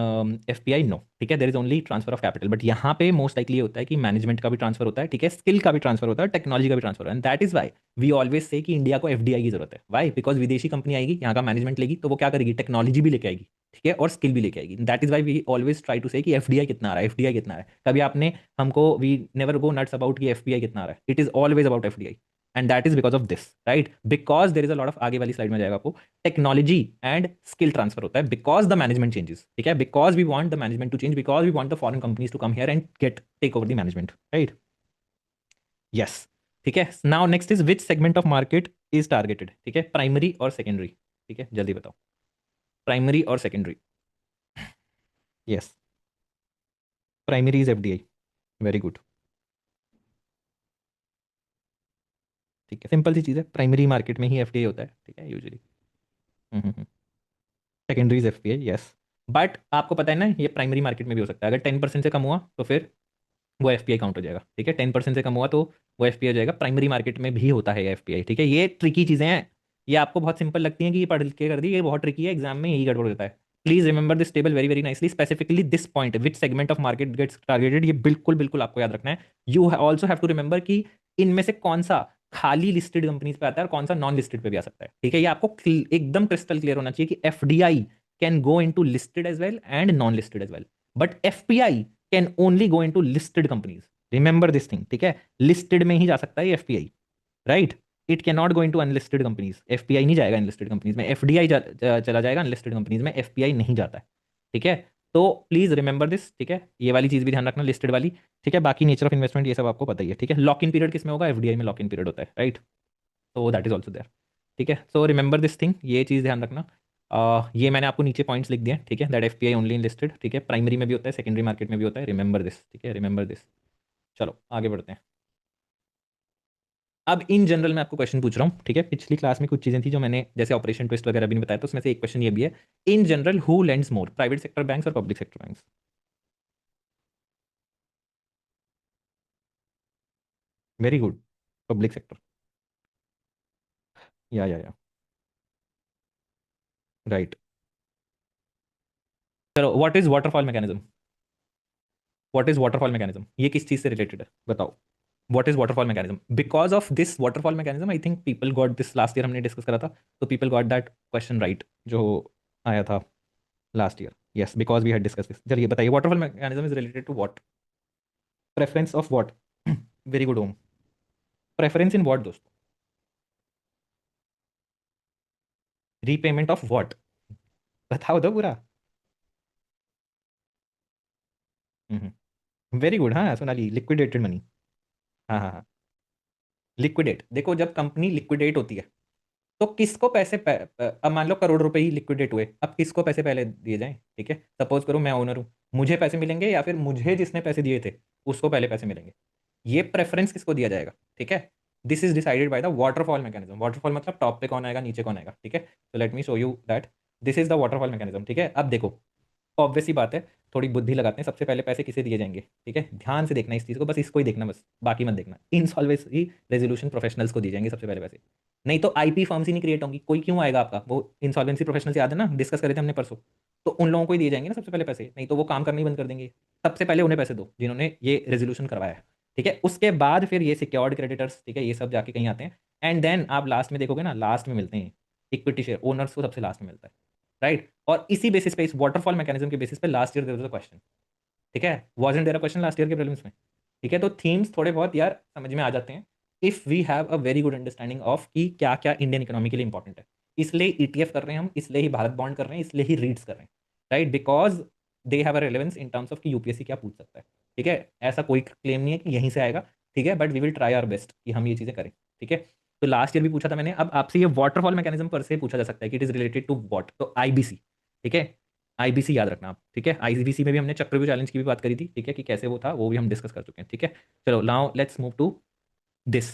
FPI? No. ठीक है, there is only transfer of capital, but यहाँ पे मोस्ट लाइकली ये होता है कि मैनेजमेंट का भी ट्रांसफर होता है। ठीक है, स्किल का भी ट्रांसफर होता है, टेक्नोलॉजी का भी ट्रांसफर होता है, and that is why we always say कि इंडिया को FDI की जरूरत है। वाई? बिकॉज विदेशी कंपनी आएगी, यहाँ का मैनेजमेंट लेगी, तो वो क्या करेगी, टेक्नोलॉजी भी लेके आएगी। ठीक है, और स्किल भी लेके आएगी। That is why we always try to say कि FDI कितना आ रहा है, FDI कितना आ रहा है। कभी आपने हमको, we never go nuts about कि FPI कितना आ रहा है, it is always about FDI। And that is because of this, right, because there is a lot of, आगे वाली स्लाइड में जाएगा आपको, टेक्नोलॉजी एंड स्किल ट्रांसफर होता है बिकॉज द मैनेजमेंट चेंजेस। ठीक है, because we want the management to change, because we want the foreign companies to come here and get take over the management, right. Yes. ठीक है, now next is which segment of market is targeted? ठीक है, primary और secondary. ठीक है, जल्दी बताओ, primary और secondary. Yes, primary is FDI, very good. ठीक है, सिंपल सी चीज़ है, प्राइमरी मार्केट में ही एफडीआई होता है, ठीक है, usually. Secondaries FPI, yes. But आपको पता है ना, ये प्राइमरी मार्केट में भी हो सकता है। अगर 10% से कम हुआ तो फिर वो एफपीआई काउंट हो जाएगा, ठीक है। 10% से कम हुआ तो वो एफपीआई हो जाएगा। प्राइमरी मार्केट में भी होता है एफपीआई, ठीक है। ये ट्रिकी चीज़ें हैं, ये आपको बहुत सिंपल लगती हैं कि ये पढ़ के कर दी, ये बहुत ट्रिकी है, एग्जाम में यही गड़बड़ होता है। Please remember this table very very nicely, specifically this point which segment of market gets targeted, ये बिल्कुल बिल्कुल आपको याद रखना है। You also have to remember कि इनमें से कौन सा खाली लिस्टेड कंपनीज पे आता है और कौन सा नॉन लिस्टेड पे भी आ सकता है, ठीक है। ये आपको एकदम क्रिस्टल क्लियर होना चाहिए कि FDI can go into listed as well and non listed as well, but FPI can only go into listed companies. Remember this thing, ठीक है। लिस्टेड में ही जा सकता है FPI, right. It can not go into unlisted companies, FPI नहीं जाएगा unlisted companies में, एफडीआई चला जाएगा अनलिस्टेड कंपनीज में, एफपीआई नहीं जाता है, ठीक है। तो प्लीज रिमेंबर दिस, ठीक है। ये वाली चीज भी ध्यान रखना, लिस्टेड वाली, ठीक है। बाकी नेचर ऑफ इन्वेस्टमेंट ये सब आपको पता ही है, ठीक है। लॉक इन पीरियड किस में होगा, एफडीआई में लॉक इन पीरियड होता है, राइट। तो दैट इज ऑल्सो देयर, ठीक है। सो रिमेंबर दिस थिंग, ये चीज़ ध्यान रखना। ये मैंने आपको नीचे पॉइंट्स लिख दिए हैं, ठीक है। That FPI only in listed, ठीक है। प्राइमरी में भी होता है, सेकेंडरी मार्केट में भी होता है, रिमेंबर दिस, ठीक है, रिमेंबर दिस। चलो आगे बढ़ते हैं। अब इन जनरल मैं आपको क्वेश्चन पूछ रहा हूँ, ठीक है। पिछली क्लास में कुछ चीजें थी जो मैंने जैसे ऑपरेशन ट्विस्ट वगैरह भी नहीं बताया, तो उसमें से एक क्वेश्चन ये भी है, in general who lends more, private sector banks और public sector banks. Very good, public sector. Yeah right. चलो, what is waterfall mechanism, what is waterfall mechanism, ये किस चीज से रिलेटेड है बताओ। What is waterfall mechanism, because of this waterfall mechanism I think people got this last year, हमने discuss करा था, तो people got that question right जो आया था last year. Yes, because we had discuss this. चलिए बताइए, waterfall mechanism is related to what, preference of what. Very good होम, प्रेफरेंस इन व्हाट दोस्त, रीपेमेंट ऑफ व्हाट, बताओ दो पूरा। वेरी गुड, हाँ सोनाली, लिक्विडेटेड मनी। हाँ हाँ हाँ, लिक्विडेट, देखो जब कंपनी लिक्विडेट होती है तो किसको पैसे अब मान लो करोड़ रुपए ही लिक्विडेट हुए, अब किसको पैसे पहले दिए जाएं, ठीक है। सपोज करो मैं ओनर हूँ, मुझे पैसे मिलेंगे या फिर मुझे जिसने पैसे दिए थे उसको पहले पैसे मिलेंगे, ये प्रेफरेंस किसको दिया जाएगा, ठीक है। This is decided by the waterfall mechanism. Waterfall मतलब टॉप पे कौन आएगा नीचे कौन आएगा, ठीक है। तो let me show you that this is the waterfall mechanism, ठीक है। अब देखो, ऑब्वियस सी बात है, थोड़ी बुद्धि लगाते हैं, सबसे पहले पैसे किसे दिए जाएंगे, ठीक है। ध्यान से देखना इस चीज़ को, बस इसको ही देखना, बस बाकी मत देखना। इंसॉल्वेंसी रेजोल्यूशन प्रोफेशनल्स को दिए जाएंगे सबसे पहले पैसे, नहीं तो आईपी फर्म्स ही नहीं क्रिएट होंगी, कोई क्यों आएगा आपका, वो इंसॉल्वेंसी प्रोफेशनल्स याद है ना, डिस्कस करे थे हमने परसों। तो उन लोगों को ही दिए जाएंगे ना सबसे पहले पैसे, नहीं तो वो काम करना ही बंद कर देंगे। सबसे पहले उन्हें पैसे दो जिन्होंने ये रेजोल्यूशन करवाया है, ठीक है। उसके बाद फिर ये सिक्योर्ड क्रेडिटर्स, ठीक है, ये सब जाके कहीं आते हैं। एंड देन आप लास्ट में देखोगे ना, लास्ट में मिलते हैं इक्विटी शेयर ओनर्स को, सबसे लास्ट में मिलता है, राइट। और इसी बेसिस पे, इस वाटरफॉल मैकेनिज्म के बेसिस पे last year there was a question, ठीक है। Wasn't there a question last year के प्रीलिम्स में, ठीक है। तो थीम्स थोड़े बहुत यार समझ में आ जाते हैं if we have a very good understanding of कि क्या क्या इंडियन इकोनॉमी के लिए इंपॉर्टेंट है। इसलिए ईटीएफ कर रहे हैं हम, इसलिए ही भारत बॉन्ड कर रहे हैं, इसलिए ही रीड्स कर रहे हैं, right. Because they have a relevance in terms of कि यूपीएससी क्या पूछ सकता है, ठीक है। ऐसा कोई क्लेम नहीं है कि यहीं से आएगा, ठीक है, but we will try our best कि हम ये चीज़ें करें, ठीक है। तो लास्ट ईयर भी पूछा था मैंने, अब आपसे ये वाटरफॉल मैकेनिज्म पर से पूछा जा सकता है कि it is related to what, तो आईबीसी, ठीक है। आईबीसी याद रखना आप, ठीक है। आईबीसी में भी हमने चक्रव्यूह चैलेंज की भी बात करी थी, ठीक है, कि कैसे वो था, वो भी हम डिस्कस कर चुके हैं, ठीक है। चलो now let's move to this,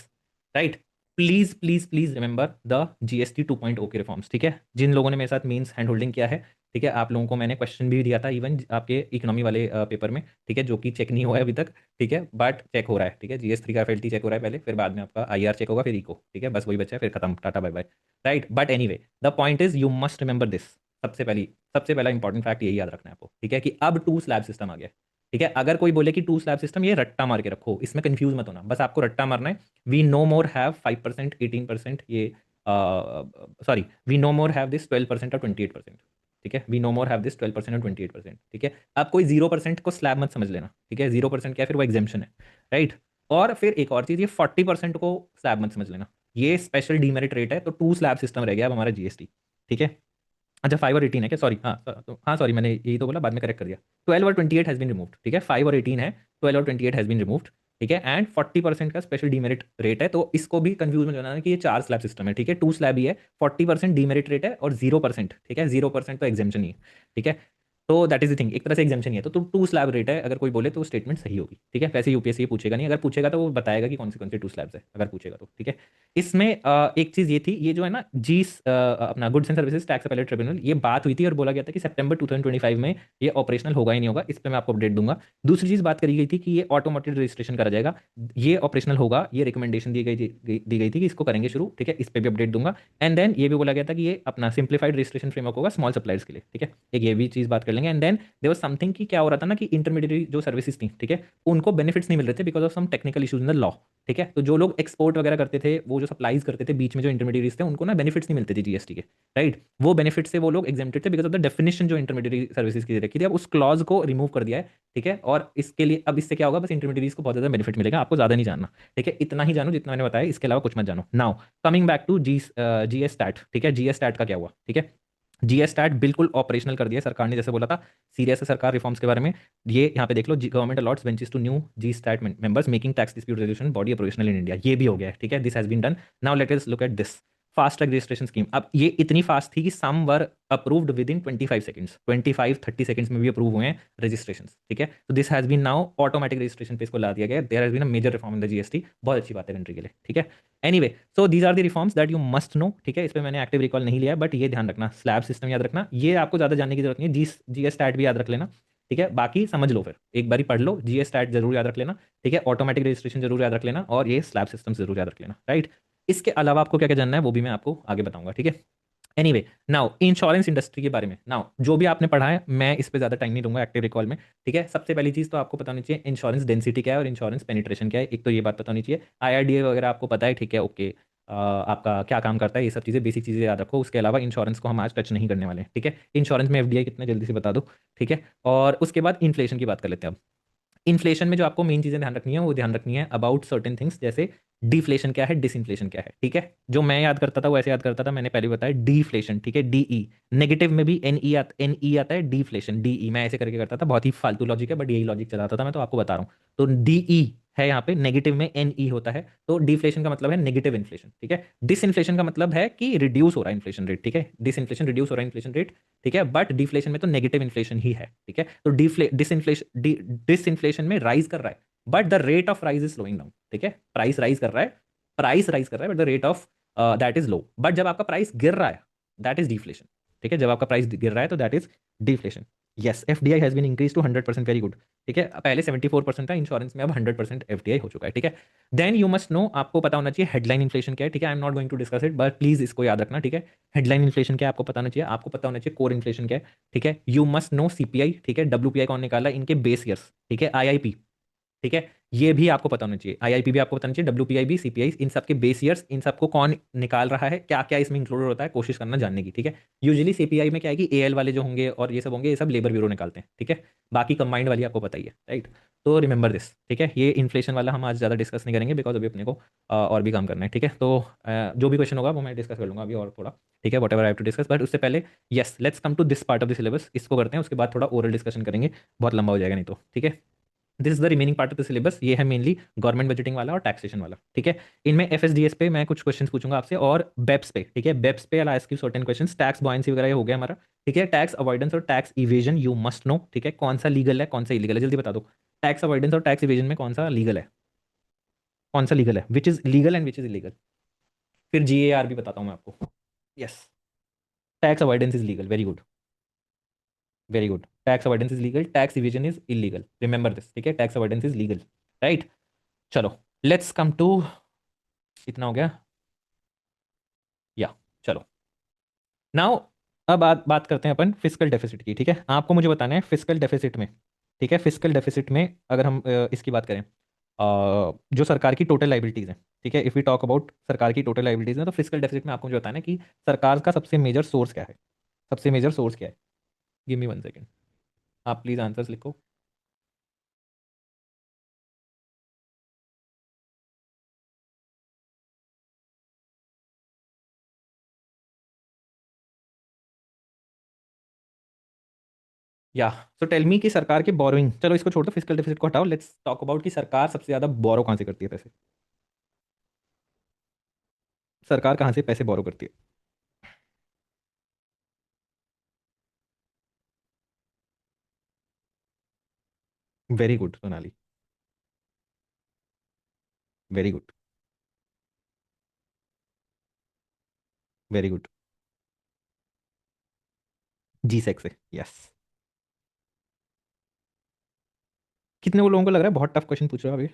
right. Please please please remember the GST 2.0 के रिफॉर्म्स, ठीक है। जिन लोगों ने मेरे साथ मीन्स हैंड होल्डिंग किया है, ठीक है, आप लोगों को मैंने क्वेश्चन भी दिया था इवन आपके इकोनॉमी वाले पेपर में, ठीक है, जो कि चेक नहीं हुआ है अभी तक, ठीक है, बट चेक हो रहा है, ठीक है। जीएस 3 का एफएलटी चेक हो रहा है पहले, फिर बाद में आपका आईआर चेक होगा, फिर इको, ठीक है, बस वही बच्चा है, फिर खत्म, tata bye bye, right. But anyway the point is you must remember this, सबसे पहला इंपॉर्टेंट फैक्ट यही याद रखना है आपको, ठीक है, कि अब टू स्लैब सिस्टम आ गया, ठीक है। अगर कोई बोले कि टू स्लैब सिस्टम, ये रट्टा मार के रखो, इसमें कंफ्यूज मत होना, बस आपको रट्टा मारना है। वी नो मोर हैव 5%, 18%, ये sorry, we no more have this 12% और 28%, ठीक है। We no more have this 12% और 28%, ठीक है। अब कोई 0% को स्लैब मत समझ लेना, ठीक है। 0% क्या है, फिर वो एग्जेम्पशन है, राइट। और फिर एक और चीज़, ये 40% को स्लैब मत समझ लेना, ये स्पेशल डीमेरिट रेट है, तो टू स्लैब सिस्टम रह गया अब हमारा जीएसटी, ठीक है। अच्छा 5 और 18 है क्या, सॉरी, हाँ तो हाँ सॉरी, मैंने यही तो बोला, बाद में करेक्ट कर दिया। 12 और 28 हैज़ बीन रिमूव्ड, ठीक है। 5 और 18 है, 12 और 28 हैज़ बीन रिमूव्ड, ठीक है। एंड 40% का स्पेशल डीमेरिट रेट है, तो इसको भी कंफ्यूज में जाना है कि ये चार स्लैब सिस्टम है, ठीक है। टू स्लैब ही है, 40% डीमेरिट रेट है और 0%, ठीक है, 0% तो एग्जेम्पशन ही है, ठीक है। तो दैट इज द थिंग, एक तरह से एग्जाम्पशन ही है। तो टू स्लैब रेट है, अगर कोई बोले तो वो स्टेटमेंट सही होगी, ठीक है। वैसे यूपीएससी ये पूछेगा नहीं, अगर पूछेगा तो वो बताएगा कि कौन से टू स्लैब्स है, अगर पूछेगा तो, ठीक है। इसमें एक चीज ये थी, ये जो है ना जी अपना goods and services tax appellate tribunal, ये बात हुई थी और बोला गया था कि सितंबर 2025 में ये ऑपरेशनल होगा ही नहीं होगा, इस पर मैं आपको अपडेट दूंगा। दूसरी चीज बात करी गई थी कि ये ऑटोमेटेड रजिस्ट्रेशन करा जाएगा, ये ऑपरेशनल होगा, ये रिकमेंडेशन दी गई थी कि इसको करेंगे शुरू, ठीक है, इस पर भी अपडेट दूंगा। एंड देन ये भी बोला गया था कि ये अपना सिंप्लीफाइड रजिस्ट्रेशन फ्रेमवर्क होगा स्मॉल सप्लायर्स के लिए, ठीक है। एक ये भी चीज बात कर लेंगे। And then there was something कि क्या हो रहा था ना कि इंटरमीडिएटरी जो सर्विसेज थी, ठीक है, उनको बेनिफिट्स नहीं मिल रहे थे because of some technical issues in the law, ठीक है। तो जो लोग एक्सपोर्ट वगैरह करते थे, वो जो सप्लाईज करते थे बीच में जो इंटरमीडिएटरीज थे, उनको ना बेनिफिट्स नहीं मिलते थे जीएसटी के, राइट। वो बेनिफिट से वो लोग एग्जेम्प्टेड थे बिकॉज ऑफ द डेफिनेशन जो इंटरमीडिएटरी सर्विसेज की दे रखी थी, अब उस क्लॉज को रिमूव कर दिया है, ठीक है। और इसके लिए अब इससे क्या होगा, बस इंटरमीडिएटरीज को बहुत ज्यादा बेनिफिट मिलेगा, आपको ज्यादा नहीं जानना, ठीक है। इतना ही जानो जितना मैंने बताया, इसके अलावा कुछ मत जानो। Now coming back to GS stat, ठीक है। जीएस स्टैट का क्या हुआ, ठीक है। जीएस स्टैट बिल्कुल ऑपरेशनल कर दिया है सरकार ने, जैसे बोला था। सीरियस है सरकार रिफॉर्म्स के बारे में। ये यहाँ पे देख लो, government allots benches to new G STAT members making tax dispute resolution body operational in India, ये भी हो गया है, ठीक है। This has been done. Now let us look at this fast track registration scheme. अब ये इतनी फास्ट थी कि some were approved within 25 seconds, 25-30 seconds में भी अप्रूव हुए हैं रजिस्ट्रेशन, ठीक है। तो this has been now automatic registration पे इसको ला दिया गया। There has been a major reform in the GST, बहुत अच्छी बात है कंट्री के लिए, ठीक है। Anyway, so these are the reforms that you must know, ठीक है। इस पे मैंने एक्टिव रिकॉल नहीं लिया, बट ये ध्यान रखना, स्लैब सिस्टम याद रखना, ये आपको ज्यादा जानने की जरूरत नहीं है। जीएस स्टैट भी याद रख लेना, ठीक है। बाकी समझ लो, फिर एक बारी पढ़ लो, जीएस स्टैट जरूर याद रख लेना, ठीक है। ऑटोमेटिक रजिस्ट्रेशन जरूर याद रख लेना, और ये स्लैब सिस्टम जरूर याद रख लेना, राइट। इसके अलावा आपको क्या क्या जानना है वो भी मैं आपको आगे बताऊंगा, ठीक है। एनीवे, नाउ इंश्योरेंस इंडस्ट्री के बारे में, नाउ जो भी आपने पढ़ा है मैं इस पे ज्यादा टाइम नहीं दूंगा एक्टिव रिकॉल में, ठीक है। सबसे पहली चीज तो आपको पता होनी चाहिए इंश्योरेंस डेंसिटी क्या है और इंश्योरेंस पेनिट्रेशन क्या है, एक तो ये बात पता होनी चाहिए। आईआरडीए वगैरह आपको पता है, ठीक है, ओके। आपका क्या काम करता है, ये सब चीज़ें बेसिक चीज़ें याद रखो। उसके अलावा इंश्योरेंस को हम आज टच नहीं करने वाले हैं, ठीक है। इंश्योरेंस में एफडीआई कितना, जल्दी से बता दो, ठीक है। और उसके बाद इन्फ्लेशन की बात कर लेते हैं अब। इन्फ्लेशन में जो आपको मेन चीजें ध्यान रखनी है वो ध्यान रखनी है अबाउट सर्टेन थिंग्स, जैसे डिफ्लेशन क्या है, डिसइन्फ्लेशन क्या है, ठीक है। जो मैं याद करता था वो ऐसे याद करता था, मैंने पहले बताया डिफ्लेशन, ठीक है, डीई। नेगेटिव में भी एनई आता है, डिफ्लेशन डीई, मैं ऐसे करके करता था, बहुत ही फालतू लॉजिक है बट यही लॉजिक चलाता था मैं, तो आपको बता रहा हूँ। तो डीई है यहाँ पे, नेगेटिव में एनई होता है, तो डिफ्लेशन का मतलब है नेगेटिव इन्फ्लेशन, ठीक है। डिसइन्फ्लेशन का मतलब है कि रिड्यूस हो रहा है इन्फ्लेशन रेट, ठीक है। डिसइन्फ्लेशन रिड्यूस हो रहा है इन्फ्लेशन रेट, ठीक है। बट डिफ्लेशन में तो नेगेटिव इन्फ्लेशन ही है, ठीक है। तो डिसइन्फ्लेशन में राइज कर रहा है, but the rate of rise is slowing down, ठीक है। प्राइस राइज कर रहा है but the rate of that is low. But जब आपका प्राइस गिर रहा है, दैट इज डिफ्लेशन, ठीक है। जब आपका प्राइस गिर रहा है तो that is deflation. Yes, FDI has been increase to 100%, very good, ठीक है। पहले 74% था इंश्योरेंस में, अब 100% एफडीआई हो चुका है, ठीक है। देन यू मस्ट नो, आपको पता होना चाहिए हेडलाइन इन्फ्लेशन क्या है, ठीक है। I am not going to discuss it, but please इसको याद रखना, ठीक है। हेडलाइन इन्फ्लेशन क्या है आपको पता होना चाहिए, आपको पता होना चाहिए कोर इन्फ्लेशन क्या है, ठीक है। यू मस्ट नो सीपीआई, ठीक है। डब्ल्यूपीआई कौन निकाला, इनके बेस ईयर्स, ठीक है। आईआईपी, ठीक है, ये भी आपको पता होना चाहिए। आईआईपी भी आपको पता होना चाहिए, डब्ल्यूपीआई भी, सीपीआई, इन सब के बेस ईयर्स, इन सबको कौन निकाल रहा है, क्या क्या इसमें इंक्लूडेड होता है, कोशिश करना जानने की, ठीक है। यूजुअली सीपीआई में क्या है कि एएल वाले जो होंगे और ये सब होंगे, ये सब लेबर ब्यूरो निकालते हैं, ठीक है। बाकी कंबाइंड वाली आपको पता ही है, राइट। तो रिमेंबर दिस, ठीक है। ये इन्फ्लेशन वाला हम आज ज़्यादा डिस्कस नहीं करेंगे बिकॉज अभी अपने को और भी काम करना है, ठीक है। तो जो भी क्वेश्चन होगा वो मैं डिस्कस कर लूंगा अभी और थोड़ा, ठीक है, whatever I have to discuss. But उससे पहले yes, let's come to this part of the syllabus, इसको करते हैं, उसके बाद थोड़ा ओरल डिस्कशन करेंगे, बहुत लंबा हो जाएगा नहीं तो, ठीक है। This is the remaining part of the syllabus, ये है मेनली गवर्नमेंट बजटिंग वाला और टैक्सेशन वाला, ठीक है। इनमें एफएसडीएस पे मैं कुछ क्वेश्चंस पूछूंगा आपसे, और बेप्स पे, ठीक है। बेप्स पे I ask you certain questions, tax buoyancy वगैरह ये हो गया हमारा, ठीक है। टैक्स अवॉइडेंस और tax evasion you must know, ठीक है। कौन सा लीगल है कौन सा इलीगल है, जल्दी बता दो। टैक्स अवॉइडेंस और टैक्स इवेजन में कौन सा लीगल है, कौन सा लीगल है, which is legal and which is illegal. फिर जीएआर भी बताता हूँ मैं आपको। Yes, tax avoidance is legal, very good, very good. Tax avoidance is legal, tax evasion is illegal, remember this, ठीक है। Tax avoidance is legal, right. चलो, let's come to, कितना हो गया, या, चलो। नाउ अब बात करते हैं अपन फिजिकल डेफिसिट की, ठीक है। आपको मुझे बताना है फिजिकल डेफिसिट में, ठीक है, फिजिकल डेफिसिट में अगर हम इसकी बात करें, जो सरकार की टोटल लाइबिलिटीज हैं, ठीक है। इफ़ वी टॉक अबाउट सरकार की टोटल लाइबिलिटीज हैं, तो फिजिकल डेफिसिट में आपको मुझे बताना है कि सरकार का सबसे मेजर सोर्स क्या है, सबसे मेजर सोर्स क्या है। गिव मी 1 सेकेंड, आप प्लीज आंसर्स लिखो। या, सो टेल मी कि सरकार के बोरोइंग, चलो इसको छोड़ दो, फिजिकल डेफिसिट को हटाओ, लेट्स टॉक अबाउट कि सरकार सबसे ज्यादा बोरो कहाँ से करती है पैसे, सरकार कहाँ से पैसे बोरो करती है। Very good Sonali. Very good. Very good. G secs है, यस। कितने वो लोगों को लग रहा है बहुत टफ क्वेश्चन पूछ रहे हो अभी?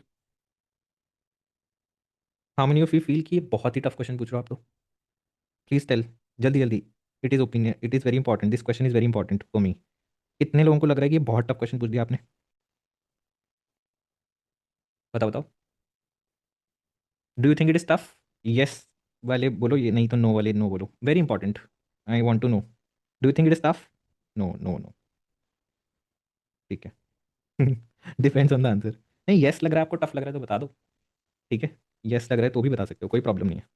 How many of you feel कि ये बहुत ही टफ क्वेश्चन पूछ रहे हो आप तो? प्लीज टेल, जल्दी जल्दी। It is opinion, it is very important, this question is very important for me. कितने लोगों को लग रहा है कि ये बहुत टफ क्वेश्चन पूछ दिया आपने? बताओ बताओ। Do you think it is tough? Yes वाले बोलो, ये नहीं तो नो वाले नो बोलो, very important. I want to know. Do you think it is tough? No no no. ठीक है। Depends on the answer. नहीं, यस लग रहा है आपको टफ लग रहा है तो बता दो। ठीक है, यस लग रहा है तो भी बता सकते हो, कोई प्रॉब्लम नहीं है।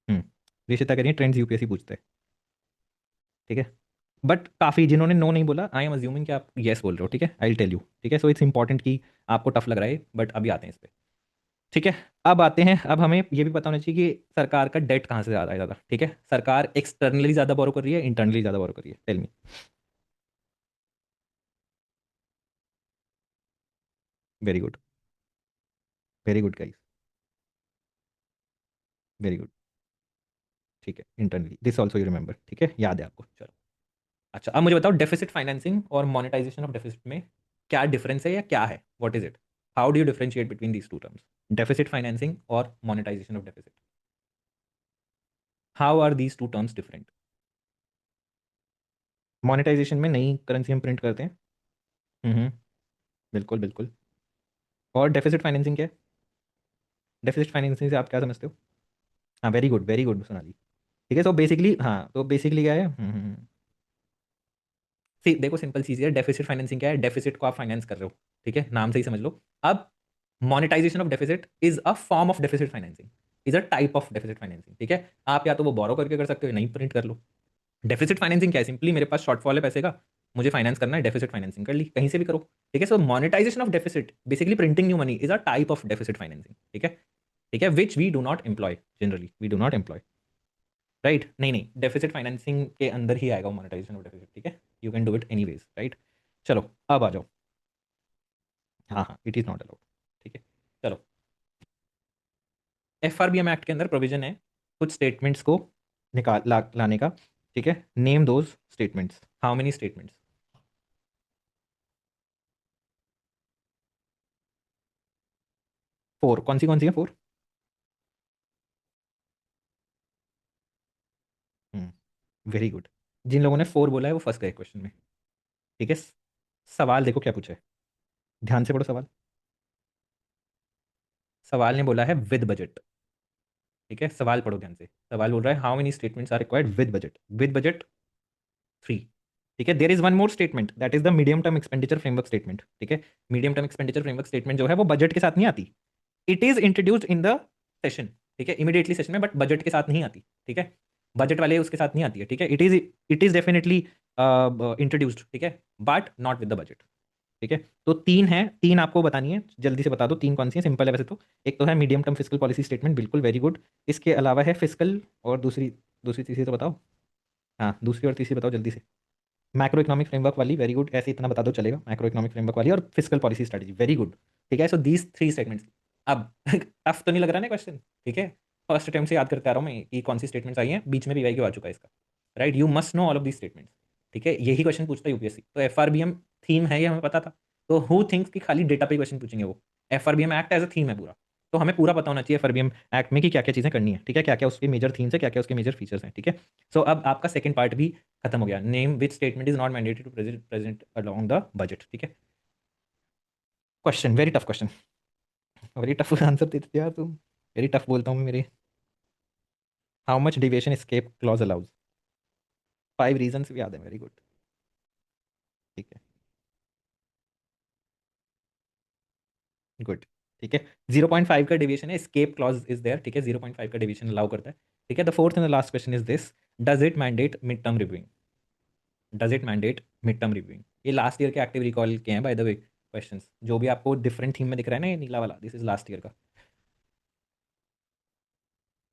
हम्म। रिशिता कह रही है ट्रेंड्स यूपीएससी पूछते हैं। ठीक है, बट काफ़ी जिन्होंने नो नहीं बोला, आई एम अज्यूमिंग कि आप यस बोल रहे हो। ठीक है, आई टेल यू। ठीक है, सो इट्स इंपॉर्टेंट कि आपको टफ लग रहा है, बट अभी आते हैं इस पे। ठीक है, अब आते हैं, अब हमें ये भी पता होना चाहिए कि सरकार का डेट कहाँ से ज़्यादा है ज़्यादा। ठीक है, सरकार एक्सटर्नली ज़्यादा बोरो कर रही है, इंटरनली ज़्यादा बोरो कर रही है, tell me. Very good. Very good guys. Very good. ठीक है, internally, this also you remember. ठीक है, याद है आपको, चलो। अच्छा, अब मुझे बताओ डेफिसिट फाइनेंसिंग और मोनेटाइजेशन ऑफ डेफिसिट में क्या डिफरेंस है या क्या है, what is it? How do you differentiate between these two terms? Deficit financing और monetisation of deficit, how are these two terms different? Monetisation में नई करेंसी हम प्रिंट करते हैं। हम्म। बिल्कुल बिल्कुल। और डेफिसिट फाइनेंसिंग क्या है? डेफिसिट फाइनेंसिंग से आप क्या समझते हो? हाँ, वेरी गुड सोनाली। ठीक है, सो बेसिकली, हाँ तो बेसिकली क्या है? सी देखो, सिंपल चीज़ है, डेफिसिट फाइनेंसिंग क्या है? डेफिसिट को आप फाइनेंस कर रहे हो। ठीक है, नाम से ही समझ लो। अब monetization of deficit is a form of deficit financing, is a type of deficit financing. ठीक है, आप या तो वो बोरो करके कर सकते हो, नहीं प्रिंट कर लो। डेफिसिट फाइनेंसिंग क्या है? सिंपली मेरे पास शॉर्टफॉल है पैसे का, मुझे फाइनेंस करना है, डेफिसिट फाइनेंसिंग कर ली, कहीं से भी करो। ठीक है, so monetisation of deficit basically printing new money is a type of deficit financing. ठीक है। ठीक है, which we do not employ, generally we do not employ. Right, नहीं नहीं, डेफिसिट फाइनेंसिंग के अंदर ही आएगा मोनेटाइजेशन ऑफ डेफिसिट। ठीक है, you can do it any ways, right. चलो, अब आ जाओ। हाँ हाँ, इट इज़ नॉट अलाउड। ठीक है, चलो। एफआरबीएम एक्ट के अंदर प्रोविजन है कुछ स्टेटमेंट्स को लाने का। ठीक है, name those statements, how many statements? 4, कौन सी है 4? Very good. जिन लोगों ने 4 बोला है वो फंस गए क्वेश्चन में। ठीक है, सवाल देखो क्या पूछा है, ध्यान से पढ़ो सवाल। सवाल ने बोला है विद बजट। ठीक है, सवाल पढ़ो ध्यान से। सवाल बोल रहा है how many statements are required with budget? With budget 3। ठीक है, there is one more statement, that is the medium term expenditure framework statement. ठीक है, medium term expenditure framework statement जो है वो बजट के साथ नहीं आती। It is introduced in the session. ठीक है, इमीडिएटली सेशन में, बट बजट के साथ नहीं आती। ठीक है, बजट वाले उसके साथ नहीं आती है। ठीक है, इट इज डेफिनेटली इंट्रोड्यूस्ड। ठीक है, but not with the budget. ठीक है, तो 3 है, 3 आपको बतानी है, जल्दी से बता दो 3 कौन सी है, सिंपल है वैसे तो। एक तो है medium term physical policy statement, बिल्कुल वेरी गुड। इसके अलावा है फिजिकल, और दूसरी, दूसरी तीसरी तो बताओ। हाँ, दूसरी और तीसरी बताओ जल्दी से। मैक्रो इकोनॉमिक फ्रेमवर्क वाली, वेरी गुड, ऐसे इतना बता दो चलेगा, मैक्रो इकोनॉमिक फ्रेमवर्क वाली और physical policy strategy, very good. ठीक है, सो दीज 3 स्टेटमेंट्स। अब टफ तो नहीं लग रहा ना क्वेश्चन? ठीक है, फर्स्ट टाइम से याद करते आ रहा हूँ मैं कि कौन सी स्टेटमेंट्स आई हैं, बीच में भी आ चुका है इसका। Right, you must know all of these statements. ठीक है, यही क्वेश्चन पूछता है यूपीएससी, तो एफआरबीएम थीम है ये हमें पता था। तो हु थिंक्स कि खाली डेटा पे क्वेश्चन पूछेंगे वो? FRBM act as a theme है पूरा, तो हमें पूरा पता होना चाहिए एफआरबीएम एक्ट में कि क्या क्या चीज़ें करनी है। ठीक है, क्या क्या उसके मेजर थीम्स है, क्या क्या उसके मेजर फीचर्स हैं। ठीक है, सो अब आपका सेकंड पार्ट भी खत्म हो गया। Name which statement is not mandatory to present along the budget. ठीक है, question very tough question, very tough answer देते थे यार तुम। वेरी टफ बोलता हूँ मैं मेरे। How much deviation escape clause allows? 5 reasons भी याद है, वेरी गुड। ठीक है, गुड। ठीक है, 0.5 का डिविएशन है, एस्केप क्लॉज इज देयर। ठीक है, 0.5 का डिविएशन अलाउ करता है। ठीक है, the fourth and the last question is this, does it mandate mid term reviewing? Does it mandate mid term reviewing? ये लास्ट ईयर के एक्टिव रिकॉल के हैं बाय द वे क्वेश्चंस, जो भी आपको डिफरेंट थीम में दिख रहा है ना, ये नीला वाला, दिस इज लास्ट ईयर का।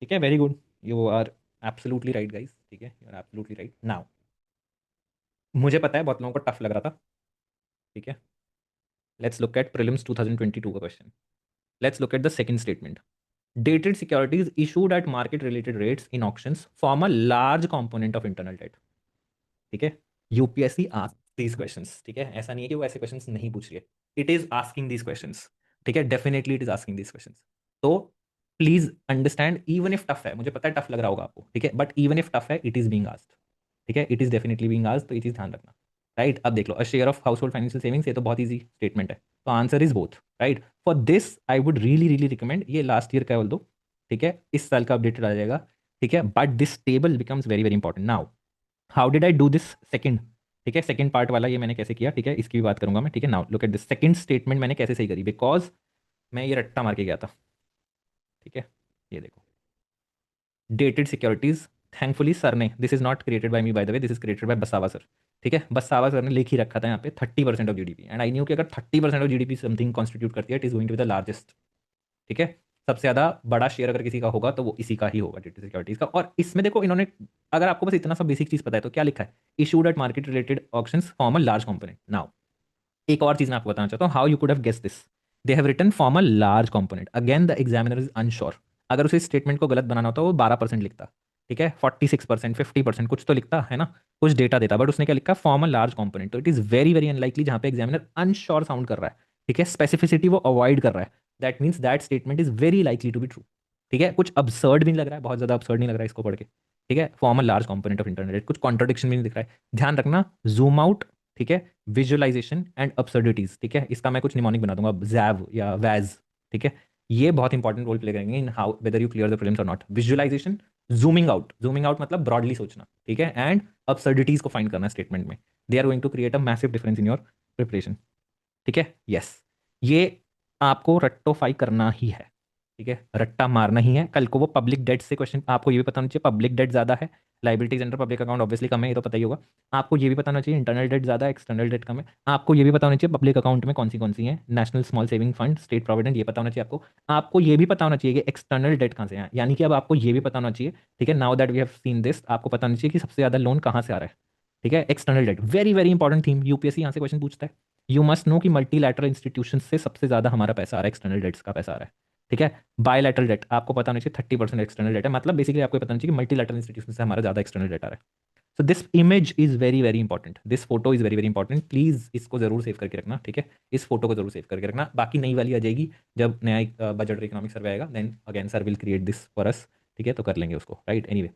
ठीक है, very good, you are absolutely right guys. ठीक है, you are absolutely right. Now मुझे पता है बहुत लोगों को टफ लग रहा था, ठीक है, लेट्स लुक एट प्रीलिम्स 2022 का question. Let's look at the second statement. Dated securities issued at market related rates in auctions form a large component of internal debt. ठीक है, यूपीएससी आस्क दीज क्वेश्चंस. ठीक है, ऐसा नहीं है कि वो ऐसे क्वेश्चंस नहीं पूछ रही है, it is asking these questions. ठीक है, definitely it is asking these questions. तो please understand, even if tough है, मुझे पता है टफ लग रहा होगा आपको, ठीक है, बट इवन इफ टफ है इट इज बीइंग आस्क्ड. ठीक है, it is definitely being asked, तो ये चीज ध्यान रखना. राइट, अब देख लो, a share of household financial savings, ये तो बहुत ईजी स्टेटमेंट है, तो answer is both. Right, for this I would really really recommend, ये लास्ट ईयर का है दो. ठीक है, इस साल का अपडेटेड आ जाएगा. ठीक है, but this table becomes very very important. Now how did I do this second. ठीक है, सेकंड पार्ट वाला ये मैंने कैसे किया, ठीक है, इसकी भी बात करूंगा मैं. ठीक है, now look at this second statement मैंने कैसे सही करी, बिकॉज मैं ये रट्टा मार के गया था. ठीक है, ये देखो, डेटेड सिक्योरिटीज. थैंकफुली सर ने, this is not created by me by the way, this is created by बसावा सर. ठीक है, बसावा सर ने लिख ही रखा था यहाँ पे 30% of GDP, and I knew कि अगर 30% ऑफ जीडीपी समथिंग कॉन्स्टिट्यूट करती है, it is going to be the largest. ठीक है, सबसे ज्यादा बड़ा शेयर अगर किसी का होगा तो वो इसी का ही होगा, डेटेड सिक्योरिटीज का. और इसमें देखो इन्होंने, अगर आपको बस इतना सा बेसिक चीज पता है तो क्या लिखा है, issued at market related auctions form a large component. Now एक और चीज मैं आपको बताना चाहता हूँ, how you could have guess this. They have written form a large component, again the examiner is unsure. अगर उसे स्टेटमेंट को गलत बनाना होता वो 12% लिखता. ठीक है, 46%, 50% कुछ तो लिखता है ना, कुछ डेटा देता, बट उसने क्या लिखा, फॉर्म अ लार्ज कंपोनेंट. तो it is very very unlikely जहां पे एग्जामिनर अनश्योर साउंड कर रहा है. ठीक है, स्पेसिफिसिटी वो अवॉइड कर रहा है, that means that statement is very likely to be true. ठीक है, कुछ absurd भी नहीं लग रहा है, बहुत ज्यादा absurd नहीं लग रहा है इसको पढ़ के. ठीक है, form a large component of internet, कुछ कॉन्ट्रोडिक्शन भी नहीं दिख रहा है. ध्यान रखना, जूम आउट. ठीक है, विजुअलाइजेशन एंड अब्सर्डिटीज. ठीक है, इसका मैं कुछ निमोनिक बना दूंगा, जैव या वैज. ठीक है, ये बहुत इंपॉर्टेंट रोल प्ले करेंगे in how whether you clear the prelims और not. Visualisation, zooming out. Zooming out मतलब ब्रॉडली सोचना. ठीक है, एंड अब्सर्डिटीज को फाइंड करना स्टेटमेंट में. They are going to create a massive difference in your preparation. ठीक है, यस, ये आपको रट्टोफाई करना ही है. ठीक है, रट्टा मारना ही है. कल को वो पब्लिक डेट से क्वेश्चन, आपको ये भी पता होना चाहिए पब्लिक डेट ज्यादा है, liabilities under public account obviously कम है, ये तो पता ही होगा. आपको ये भी पता होना चाहिए इंटरनल डेट ज्यादा है, एक्सटर्नल डेट कम है. आपको ये भी पता होना चाहिए पब्लिक अकाउंट में कौन सी है, national small saving fund, state provident, ये पता होना चाहिए आपको. आपको ये भी पता होना चाहिए कि एक्सटर्नल डेट कहाँ से है, यानी कि अब आपको ये भी पता होना चाहिए. ठीक है, now that we have seen this, आपको पता होना चाहिए कि सबसे ज्यादा लोन कहाँ से आ रहा है. ठीक है, external debt, very very important theme, UPSC यहाँ से क्वेश्चन पूछता है. यू मस्ट नो कि मल्टीलैटरल इंस्टीट्यूशन से सबसे ज्यादा हमारा पैसा आ रहा है, एक्सटर्नल डेट्स का पैसा आ रहा है. ठीक है, बायलैटरल डेट आपको पता होना चाहिए 30% एक्सटर्नल डेट है, मतलब बेसिकली आपको पता होना चाहिए कि मल्टीलैटरल इंस्टीट्यूशन से हमारा ज्यादा एक्सटर्नल डेट आ रहा है. So this image is very very important, this photo is very very important, please इसको जरूर सेव करके रखना. ठीक है, इस फोटो को जरूर सेव करके रखना. बाकी नई वाली आ जाएगी जब नया बजट और इकोनॉमिक सर्वे आएगा, then again sir will create this for us. ठीक है, तो कर लेंगे उसको. Right, anyway,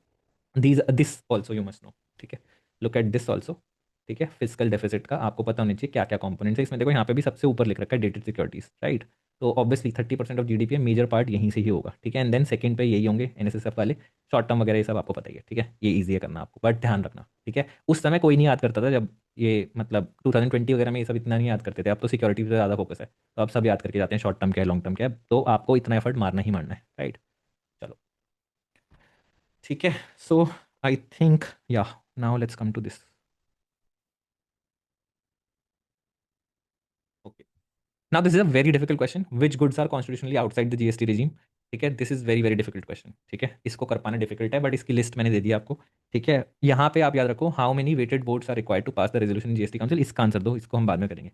these this also you must know. ठीक है, लुक एट दिस ऑल्सो. ठीक है, फिजिकल डेफिसिट का आपको पता होना चाहिए क्या क्या कंपोनेंट्स है इसमें. देखो यहाँ पे भी सबसे ऊपर लिख रखा है डेटेड सिक्योरिटीज. राइट, तो ऑब्वियसली 30% ऑफ जीडीपी है, मेजर पार्ट यहीं से ही होगा. ठीक है, एंड देन सेकंड पे यही होंगे एनएसएसएफ वाले, शॉर्ट टर्म वगैरह, ये सब आपको पता ही है. ठीक है, ये ईजी है करना आपको, बट ध्यान रखना. ठीक है, उस समय कोई नहीं याद करता था, जब ये मतलब 2020 वगैरह में ये सब इतना नहीं याद करते थे. अब तो सिक्योरिटी पे ज़्यादा फोकस है, तो अब सब याद करके जाते हैं शॉर्ट टर्म क्या है लॉन्ग टर्म क्या है, तो आपको इतना एफर्ट मारना ही मारना है. राइट, चलो ठीक है. So I think yeah now let's come to this. Okay, now this is a very difficult question, which goods are constitutionally outside the GST regime. ठीक है, this is very very difficult question. ठीक है, इसको कर पाना difficult है, but इसकी list मैंने दे दी आपको. ठीक है, यहाँ पे आप याद रखो, how many weighted votes are required to pass the resolution in GST council. इसका आंसर दो, इसको हम बाद में करेंगे.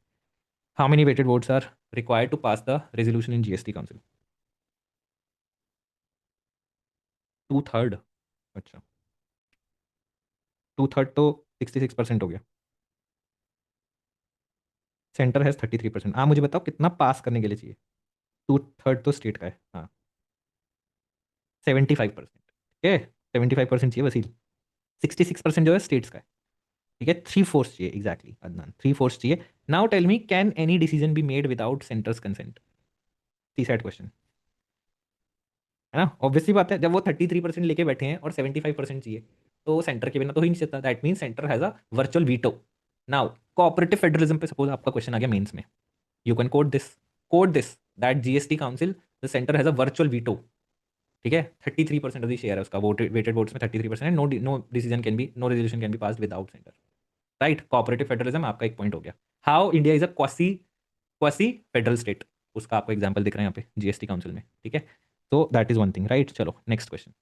How many weighted votes are required to pass the resolution in GST council. 2/3. अच्छा, 2/3 तो 66% हो गया. सेंटर है 33%. आप मुझे बताओ कितना पास करने के लिए चाहिए. 2/3 तो स्टेट का है, हाँ. 75%. ठीक है, 75% चाहिए वसील. 66% जो है स्टेट्स का है. ठीक है, 3/4 चाहिए एग्जैक्टली अदनान, 3/4 चाहिए. Now tell me, can any decision be made without centre's consent. CSAT question है ना, ऑब्वियसली बात है, जब वो 33% लेके बैठे हैं और 75% चाहिए, तो सेंटर के बिना तो हो ही नहीं सकता. That mean centre has a virtual veto. Now cooperative federalism पे सपोज आपका क्वेश्चन आ गया मेंस में, you can code this that GST council, the centre has a virtual veto. ठीक है, 33% ऑफ द शेयर है उसका, वेटेड वोट्स में 33%. No no decision can be, no resolution can be passed without centre. Right, cooperative federalism आपका एक point हो गया. How India is a quasi quasi federal state, उसका आपको एग्जांपल दिख रहा है यहाँ पे जीएसटी काउंसिल में. ठीक है, तो that is one thing. Right, चलो next question.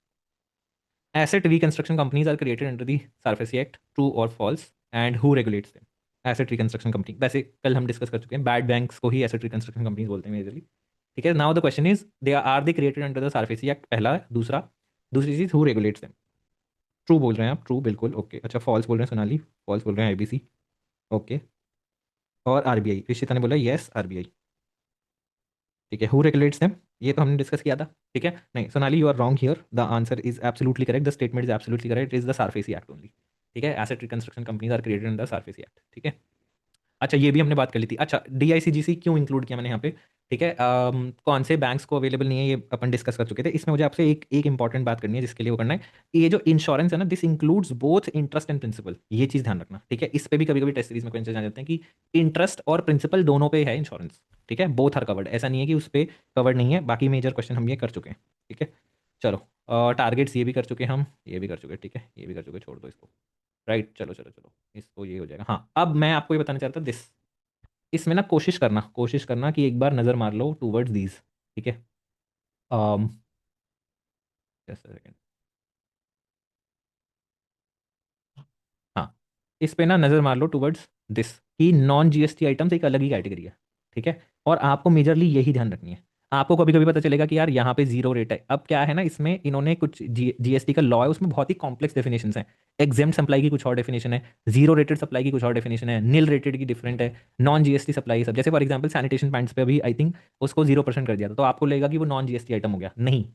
Asset reconstruction companies are created under the SARFAESI act, true और false, and who regulates them. Asset reconstruction company, वैसे कल हम डिस्कस कर चुके हैं, बैड बैंक्स को ही एसेट रिकंस्ट्रक्शन कंपनीज बोलते हैं मेजरली। ठीक है, now the question is they are they created under the SARFAESI act, पहला है। दूसरा, दूसरी चीज हु रेगुलेट्स देम। ट्रू बोल रहे हैं आप, ट्रू बिल्कुल ओके। अच्छा फॉल्स बोल रहे हैं सोनाली, फॉल्स बोल रहे हैं आईबीसी, ओके। और आरबीआई, ऋषिता ने बोला यस आरबीआई। ठीक है, हु रेगुलेट्स देम, ये तो हमने डिस्कस किया था। ठीक है, नहीं Sonali you are wrong here, the answer is absolutely correct, the statement is absolutely correct, is the SARFAESI act only. ठीक है, asset reconstruction companies are created under SARFAESI act. ठीक है, अच्छा ये भी हमने बात कर ली थी। अच्छा डीआईसीजीसी क्यों इंक्लूड किया मैंने यहाँ पे, ठीक है, कौन से बैंक्स को अवेलेबल नहीं है ये अपन डिस्कस कर चुके थे। इसमें मुझे आपसे एक एक इंपॉर्टेंट बात करनी है जिसके लिए वो करना है, ये जो इंश्योरेंस है ना, this includes both interest and principal, ये चीज़ ध्यान रखना। ठीक है, इस पे भी कभी कभी टेस्ट सीरीज में क्वेश्चन आ जाते हैं कि इंटरेस्ट और प्रिंसिपल दोनों पे है इंश्योरेंस। ठीक है, बोथ आर कवर्ड, ऐसा नहीं है कि उस पर कवर्ड नहीं है। बाकी मेजर क्वेश्चन हम ये कर चुके हैं। ठीक है, चलो टारगेट्स ये भी कर चुके हैं हम, ये भी कर चुके हैं। ठीक है, ये भी कर चुके, छोड़ दो इसको। राइट, चलो चलो चलो, इसको ये हो जाएगा। हाँ, अब मैं आपको ये बताना चाहता था दिस, इसमें ना कोशिश करना कि एक बार नज़र मार लो टूवर्ड्स दीज। ठीक है, um, just a second। हाँ, इस पे ना नज़र मार लो टूवर्ड्स दिस, कि नॉन जीएसटी आइटम्स एक अलग ही कैटेगरी है। ठीक है, और आपको मेजरली यही ध्यान रखनी है। आपको कभी कभी पता चलेगा कि यार यहाँ पे जीरो रेट है। अब क्या है ना, इसमें इन्होंने कुछ जीएसटी का लॉ है, उसमें बहुत ही कॉम्प्लेक्स डेफिनेशन है। एग्जेम्प्ट सप्लाई की कुछ और डेफिनेशन है, जीरो रेटेड सप्लाई की कुछ और डेफिनेशन है, नील रेटेड की डिफरेंट है, नॉन जीएसटी सप्लाई सब। जैसे फॉर एग्जाम्पल सैनिटेशन पैंट्स पे अभी आई थिंक उसको 0% कर दिया था, तो आपको लगेगा कि वो नॉन जीएसटी आइटम हो गया, नहीं,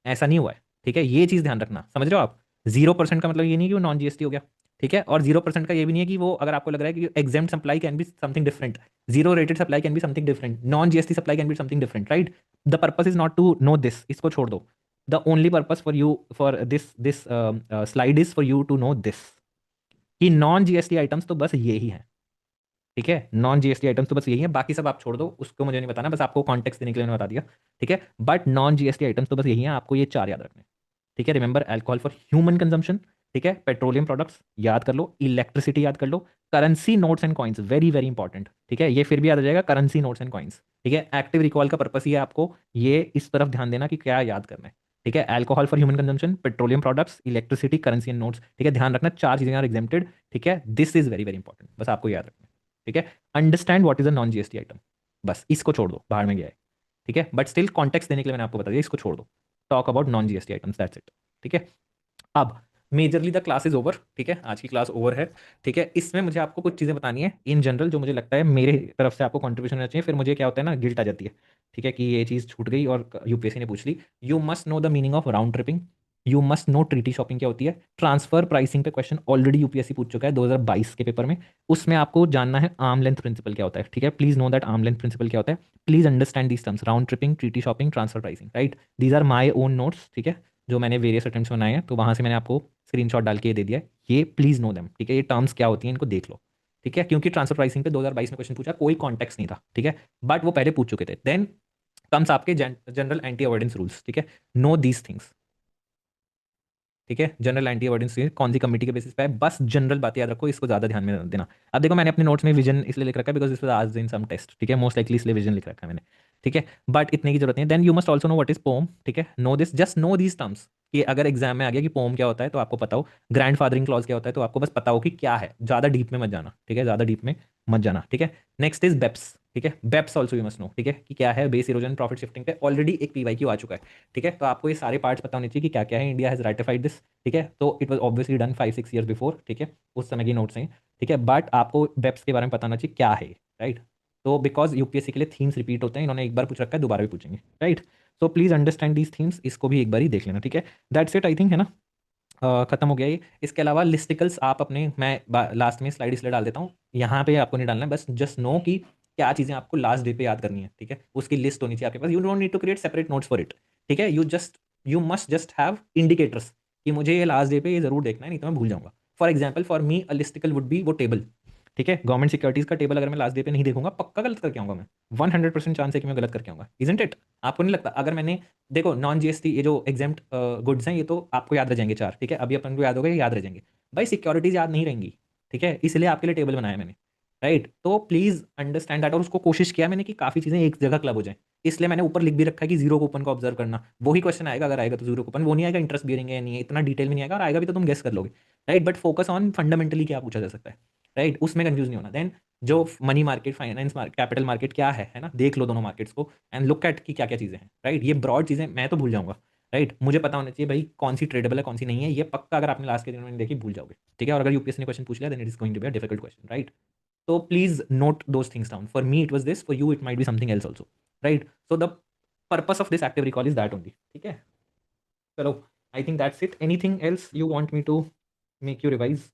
ऐसा नहीं हुआ है। ठीक है, ये चीज़ ध्यान रखना, समझ रहे हो आप। 0% का मतलब ये नहीं कि वो नॉन जीएसटी हो गया। ठीक है, और 0% का ये भी नहीं है कि वो, अगर आपको लग रहा है कि exempt supply can be something different, zero rated supply can be something different, non GST supply can be something different, right. The purpose is not to know this, इसको छोड़ दो। The only purpose for you for this this slide is for you to know this, कि non GST items तो बस ये ही है। ठीक है, नॉन जीएसटी आइटम्स तो बस यही है, बाकी सब आप छोड़ दो, उसको मुझे नहीं बताना, बस आपको कॉन्टेक्स्ट देने के लिए मैंने बता दिया। ठीक है, बट नॉन जीएसटी आइटम्स तो बस यही है, आपको ये चार याद रखने हैं। ठीक है, remember alcohol for human consumption, ठीक है, पेट्रोलियम प्रोडक्ट्स याद कर लो, इलेक्ट्रिसिटी याद कर लो, currency notes and coins very very important. ठीक है, ये फिर भी याद आ जाएगा, करेंसी नोट्स एंड कॉइन्स। ठीक है, एक्टिव रिकॉल का पर्पस ही है आपको ये इस तरफ ध्यान देना कि क्या याद करना है। ठीक है, alcohol for human consumption, petroleum products, electricity, currency and notes. ठीक है, ध्यान रखना चार चीजें आर एग्जेम्प्टेड। ठीक है, this is very very important, बस आपको याद रखना है। ठीक है, understand what is a non GST item, बस इसको छोड़ दो, बाहर में गया है। ठीक है, बट स्टिल कॉन्टेक्स्ट देने के लिए मैंने आपको बता दिया, इसको छोड़ दो। Talk about non GST items, that's it. ठीक है, अब majorly the class is over. ठीक है, आज की क्लास ओवर है। ठीक है, इसमें मुझे आपको कुछ चीज़ें बतानी है इन जनरल, जो मुझे लगता है मेरे तरफ से आपको कंट्रीब्यूशन होना चाहिए, फिर मुझे क्या होता है ना, गिल्ट आ जाती है। ठीक है, कि ये चीज़ छूट गई और यूपीएससी ने पूछ ली। You must know the meaning of round tripping, you must know treaty shopping क्या होती है, ट्रांसफर प्राइसिंग पे क्वेश्चन ऑलरेडी यूपीएससी पूछ चुका है 2022 के पेपर में, उसमें आपको जानना है आर्म लेंथ प्रिंसिपल क्या होता है। ठीक है, please know that arm length principle क्या होता है, please understand these terms, round tripping, treaty shopping, transfer pricing, right. These are my own notes. ठीक है, जो मैंने वेरियस अटेम्प्ट्स बनाए हैं, तो वहाँ से मैंने आपको स्क्रीनशॉट डाल के ये दे दिया है, ये प्लीज नो देम। ठीक है, ये टर्म्स क्या होती हैं इनको देख लो। ठीक है, क्योंकि ट्रांसफर प्राइसिंग पे 2022 में क्वेश्चन पूछा, कोई कॉन्टेक्स्ट नहीं था। ठीक है, बट वो पहले पूछ चुके थे। देन कम्स आपके जनरल एंटी अवॉइडेंस रूल्स। ठीक है, नो दीज थिंग्स। ठीक है, जनरल एंटी अवॉइडेंस कौन सी कमेटी के बेसिस पे है, बस जनरल बात याद रखो, इसको ज्यादा ध्यान में देना। अब देखो मैंने अपने नोट्स में विजन इसलिए लिख रखा है because this was asked in some test. ठीक है, मोस्ट लाइकली इसलिए विजन लिख रखा है मैंने। ठीक है, बट इतने की जरूरत नहीं है। Then you must also know what is POEM. ठीक है, know this, just know these terms, कि अगर एग्जाम में आ गया कि पोम क्या होता है तो आपको पता हो, ग्रैंड फादरिंग क्लॉज क्या होता है तो आपको बस पता हो कि क्या है, ज्यादा डीप में मत जाना। ठीक है, ज्यादा डीप में मत जाना। ठीक है, नेक्स्ट इज बेप्स। ठीक है, BEPS also you must know. ठीक है, कि क्या है, बेस इरोजन प्रॉफिट शिफ्टिंग पे ऑलरेडी एक पीवाईक्यू आ चुका है। ठीक है, तो आपको ये सारे पार्ट्स पता होने चाहिए कि क्या क्या है, इंडिया हैज राइटिफाइड दिस। ठीक है, तो it was obviously done 5-6 years before. ठीक है, उस समय की नोट्स हैं। ठीक है, बट आपको बेप्स के बारे में पता होना चाहिए क्या है, राइट। तो बिकॉज यूपीएससी के लिए थीम्स रिपीट होते हैं, इन्होंने एक बार पूछ रखा है, दोबारा भी पूछेंगे, right. So please understand these themes, इसको भी एक बार ही देख लेना। ठीक है, दैट्स इट आई थिंक, है ना। खत्म हो गया ये। इसके अलावा लिस्टिकल्स आप अपने, मैं लास्ट में स्लाइड इसलिए डाल देता हूँ, यहाँ पे आपको नहीं डालना है, बस जस्ट नो कि क्या चीज़ें आपको लास्ट डे पे याद करनी है। ठीक है, उसकी लिस्ट होनी चाहिए आपके पास, you don't need to create separate notes for it. ठीक है, you must just have indicators, कि मुझे ये लास्ट डे पे ये जरूर देखना है, नहीं तो मैं भूल जाऊंगा। For example for me a listicle would be वो टेबल। ठीक है, गवर्नमेंट सिक्योरिटीज का टेबल अगर मैं लास्ट डे पे नहीं देखूंगा, पक्का गलत करके आऊंगा मैं। 100% चांस है कि मैं गलत करके आऊंगा, इजंट इट। आपको नहीं लगता, अगर मैंने, देखो नॉन जीएसटी ये जो एग्जाम्प्ट गुड्स हैं, ये तो आपको याद रह जाएंगे चार। ठीक है, अभी अपन को याद होगा, ये याद रह जाएंगे। भाई सिक्योरिटीज याद नहीं रहेंगी। ठीक है, इसलिए आपके लिए टेबल बनाया मैंने, राइट। तो प्लीज अंडरस्टैंड दैट, और उसको कोशिश किया मैंने कि काफी चीजें एक जगह क्लब हो जाए, इसलिए मैंने ऊपर लिख भी रखा है कि जीरो कूपन को ऑब्जर्व करना। वही क्वेश्चन आएगा, अगर आएगा तो जीरो कूपन, वो नहीं आएगा इंटरेस्ट बियरिंग है नहीं है, इतना डिटेल में नहीं आएगा, और आएगा भी तो तुम गेस कर लोगे, right. But focus on fundamentally क्या पूछा जा सकता है, राइट, उसमें कंफ्यूज नहीं होना। देन जो money market, finance market, capital market क्या है ना, देख लो दोनों मार्केट्स को एंड लुक एट कि क्या क्या चीज़ें हैं, राइट। ये ब्रॉड चीज़ें मैं तो भूल जाऊंगा, राइट। मुझे पता होना चाहिए भाई कौन सी ट्रेडेबल है कौन सी नहीं है, ये पक्का अगर आपने लास्ट के दिनों में देखी भूल जाओगे, ठीक है। और अगर यूपीएससी ने क्वेश्चन पूछ लिया then it is going to be a difficult question, right. तो please note those things down. For me it was this, for you it might be something else also, right. So the purpose of this active recall is that only, ठीक है। चलो, I think that's it. Anything else you want me to make you revise?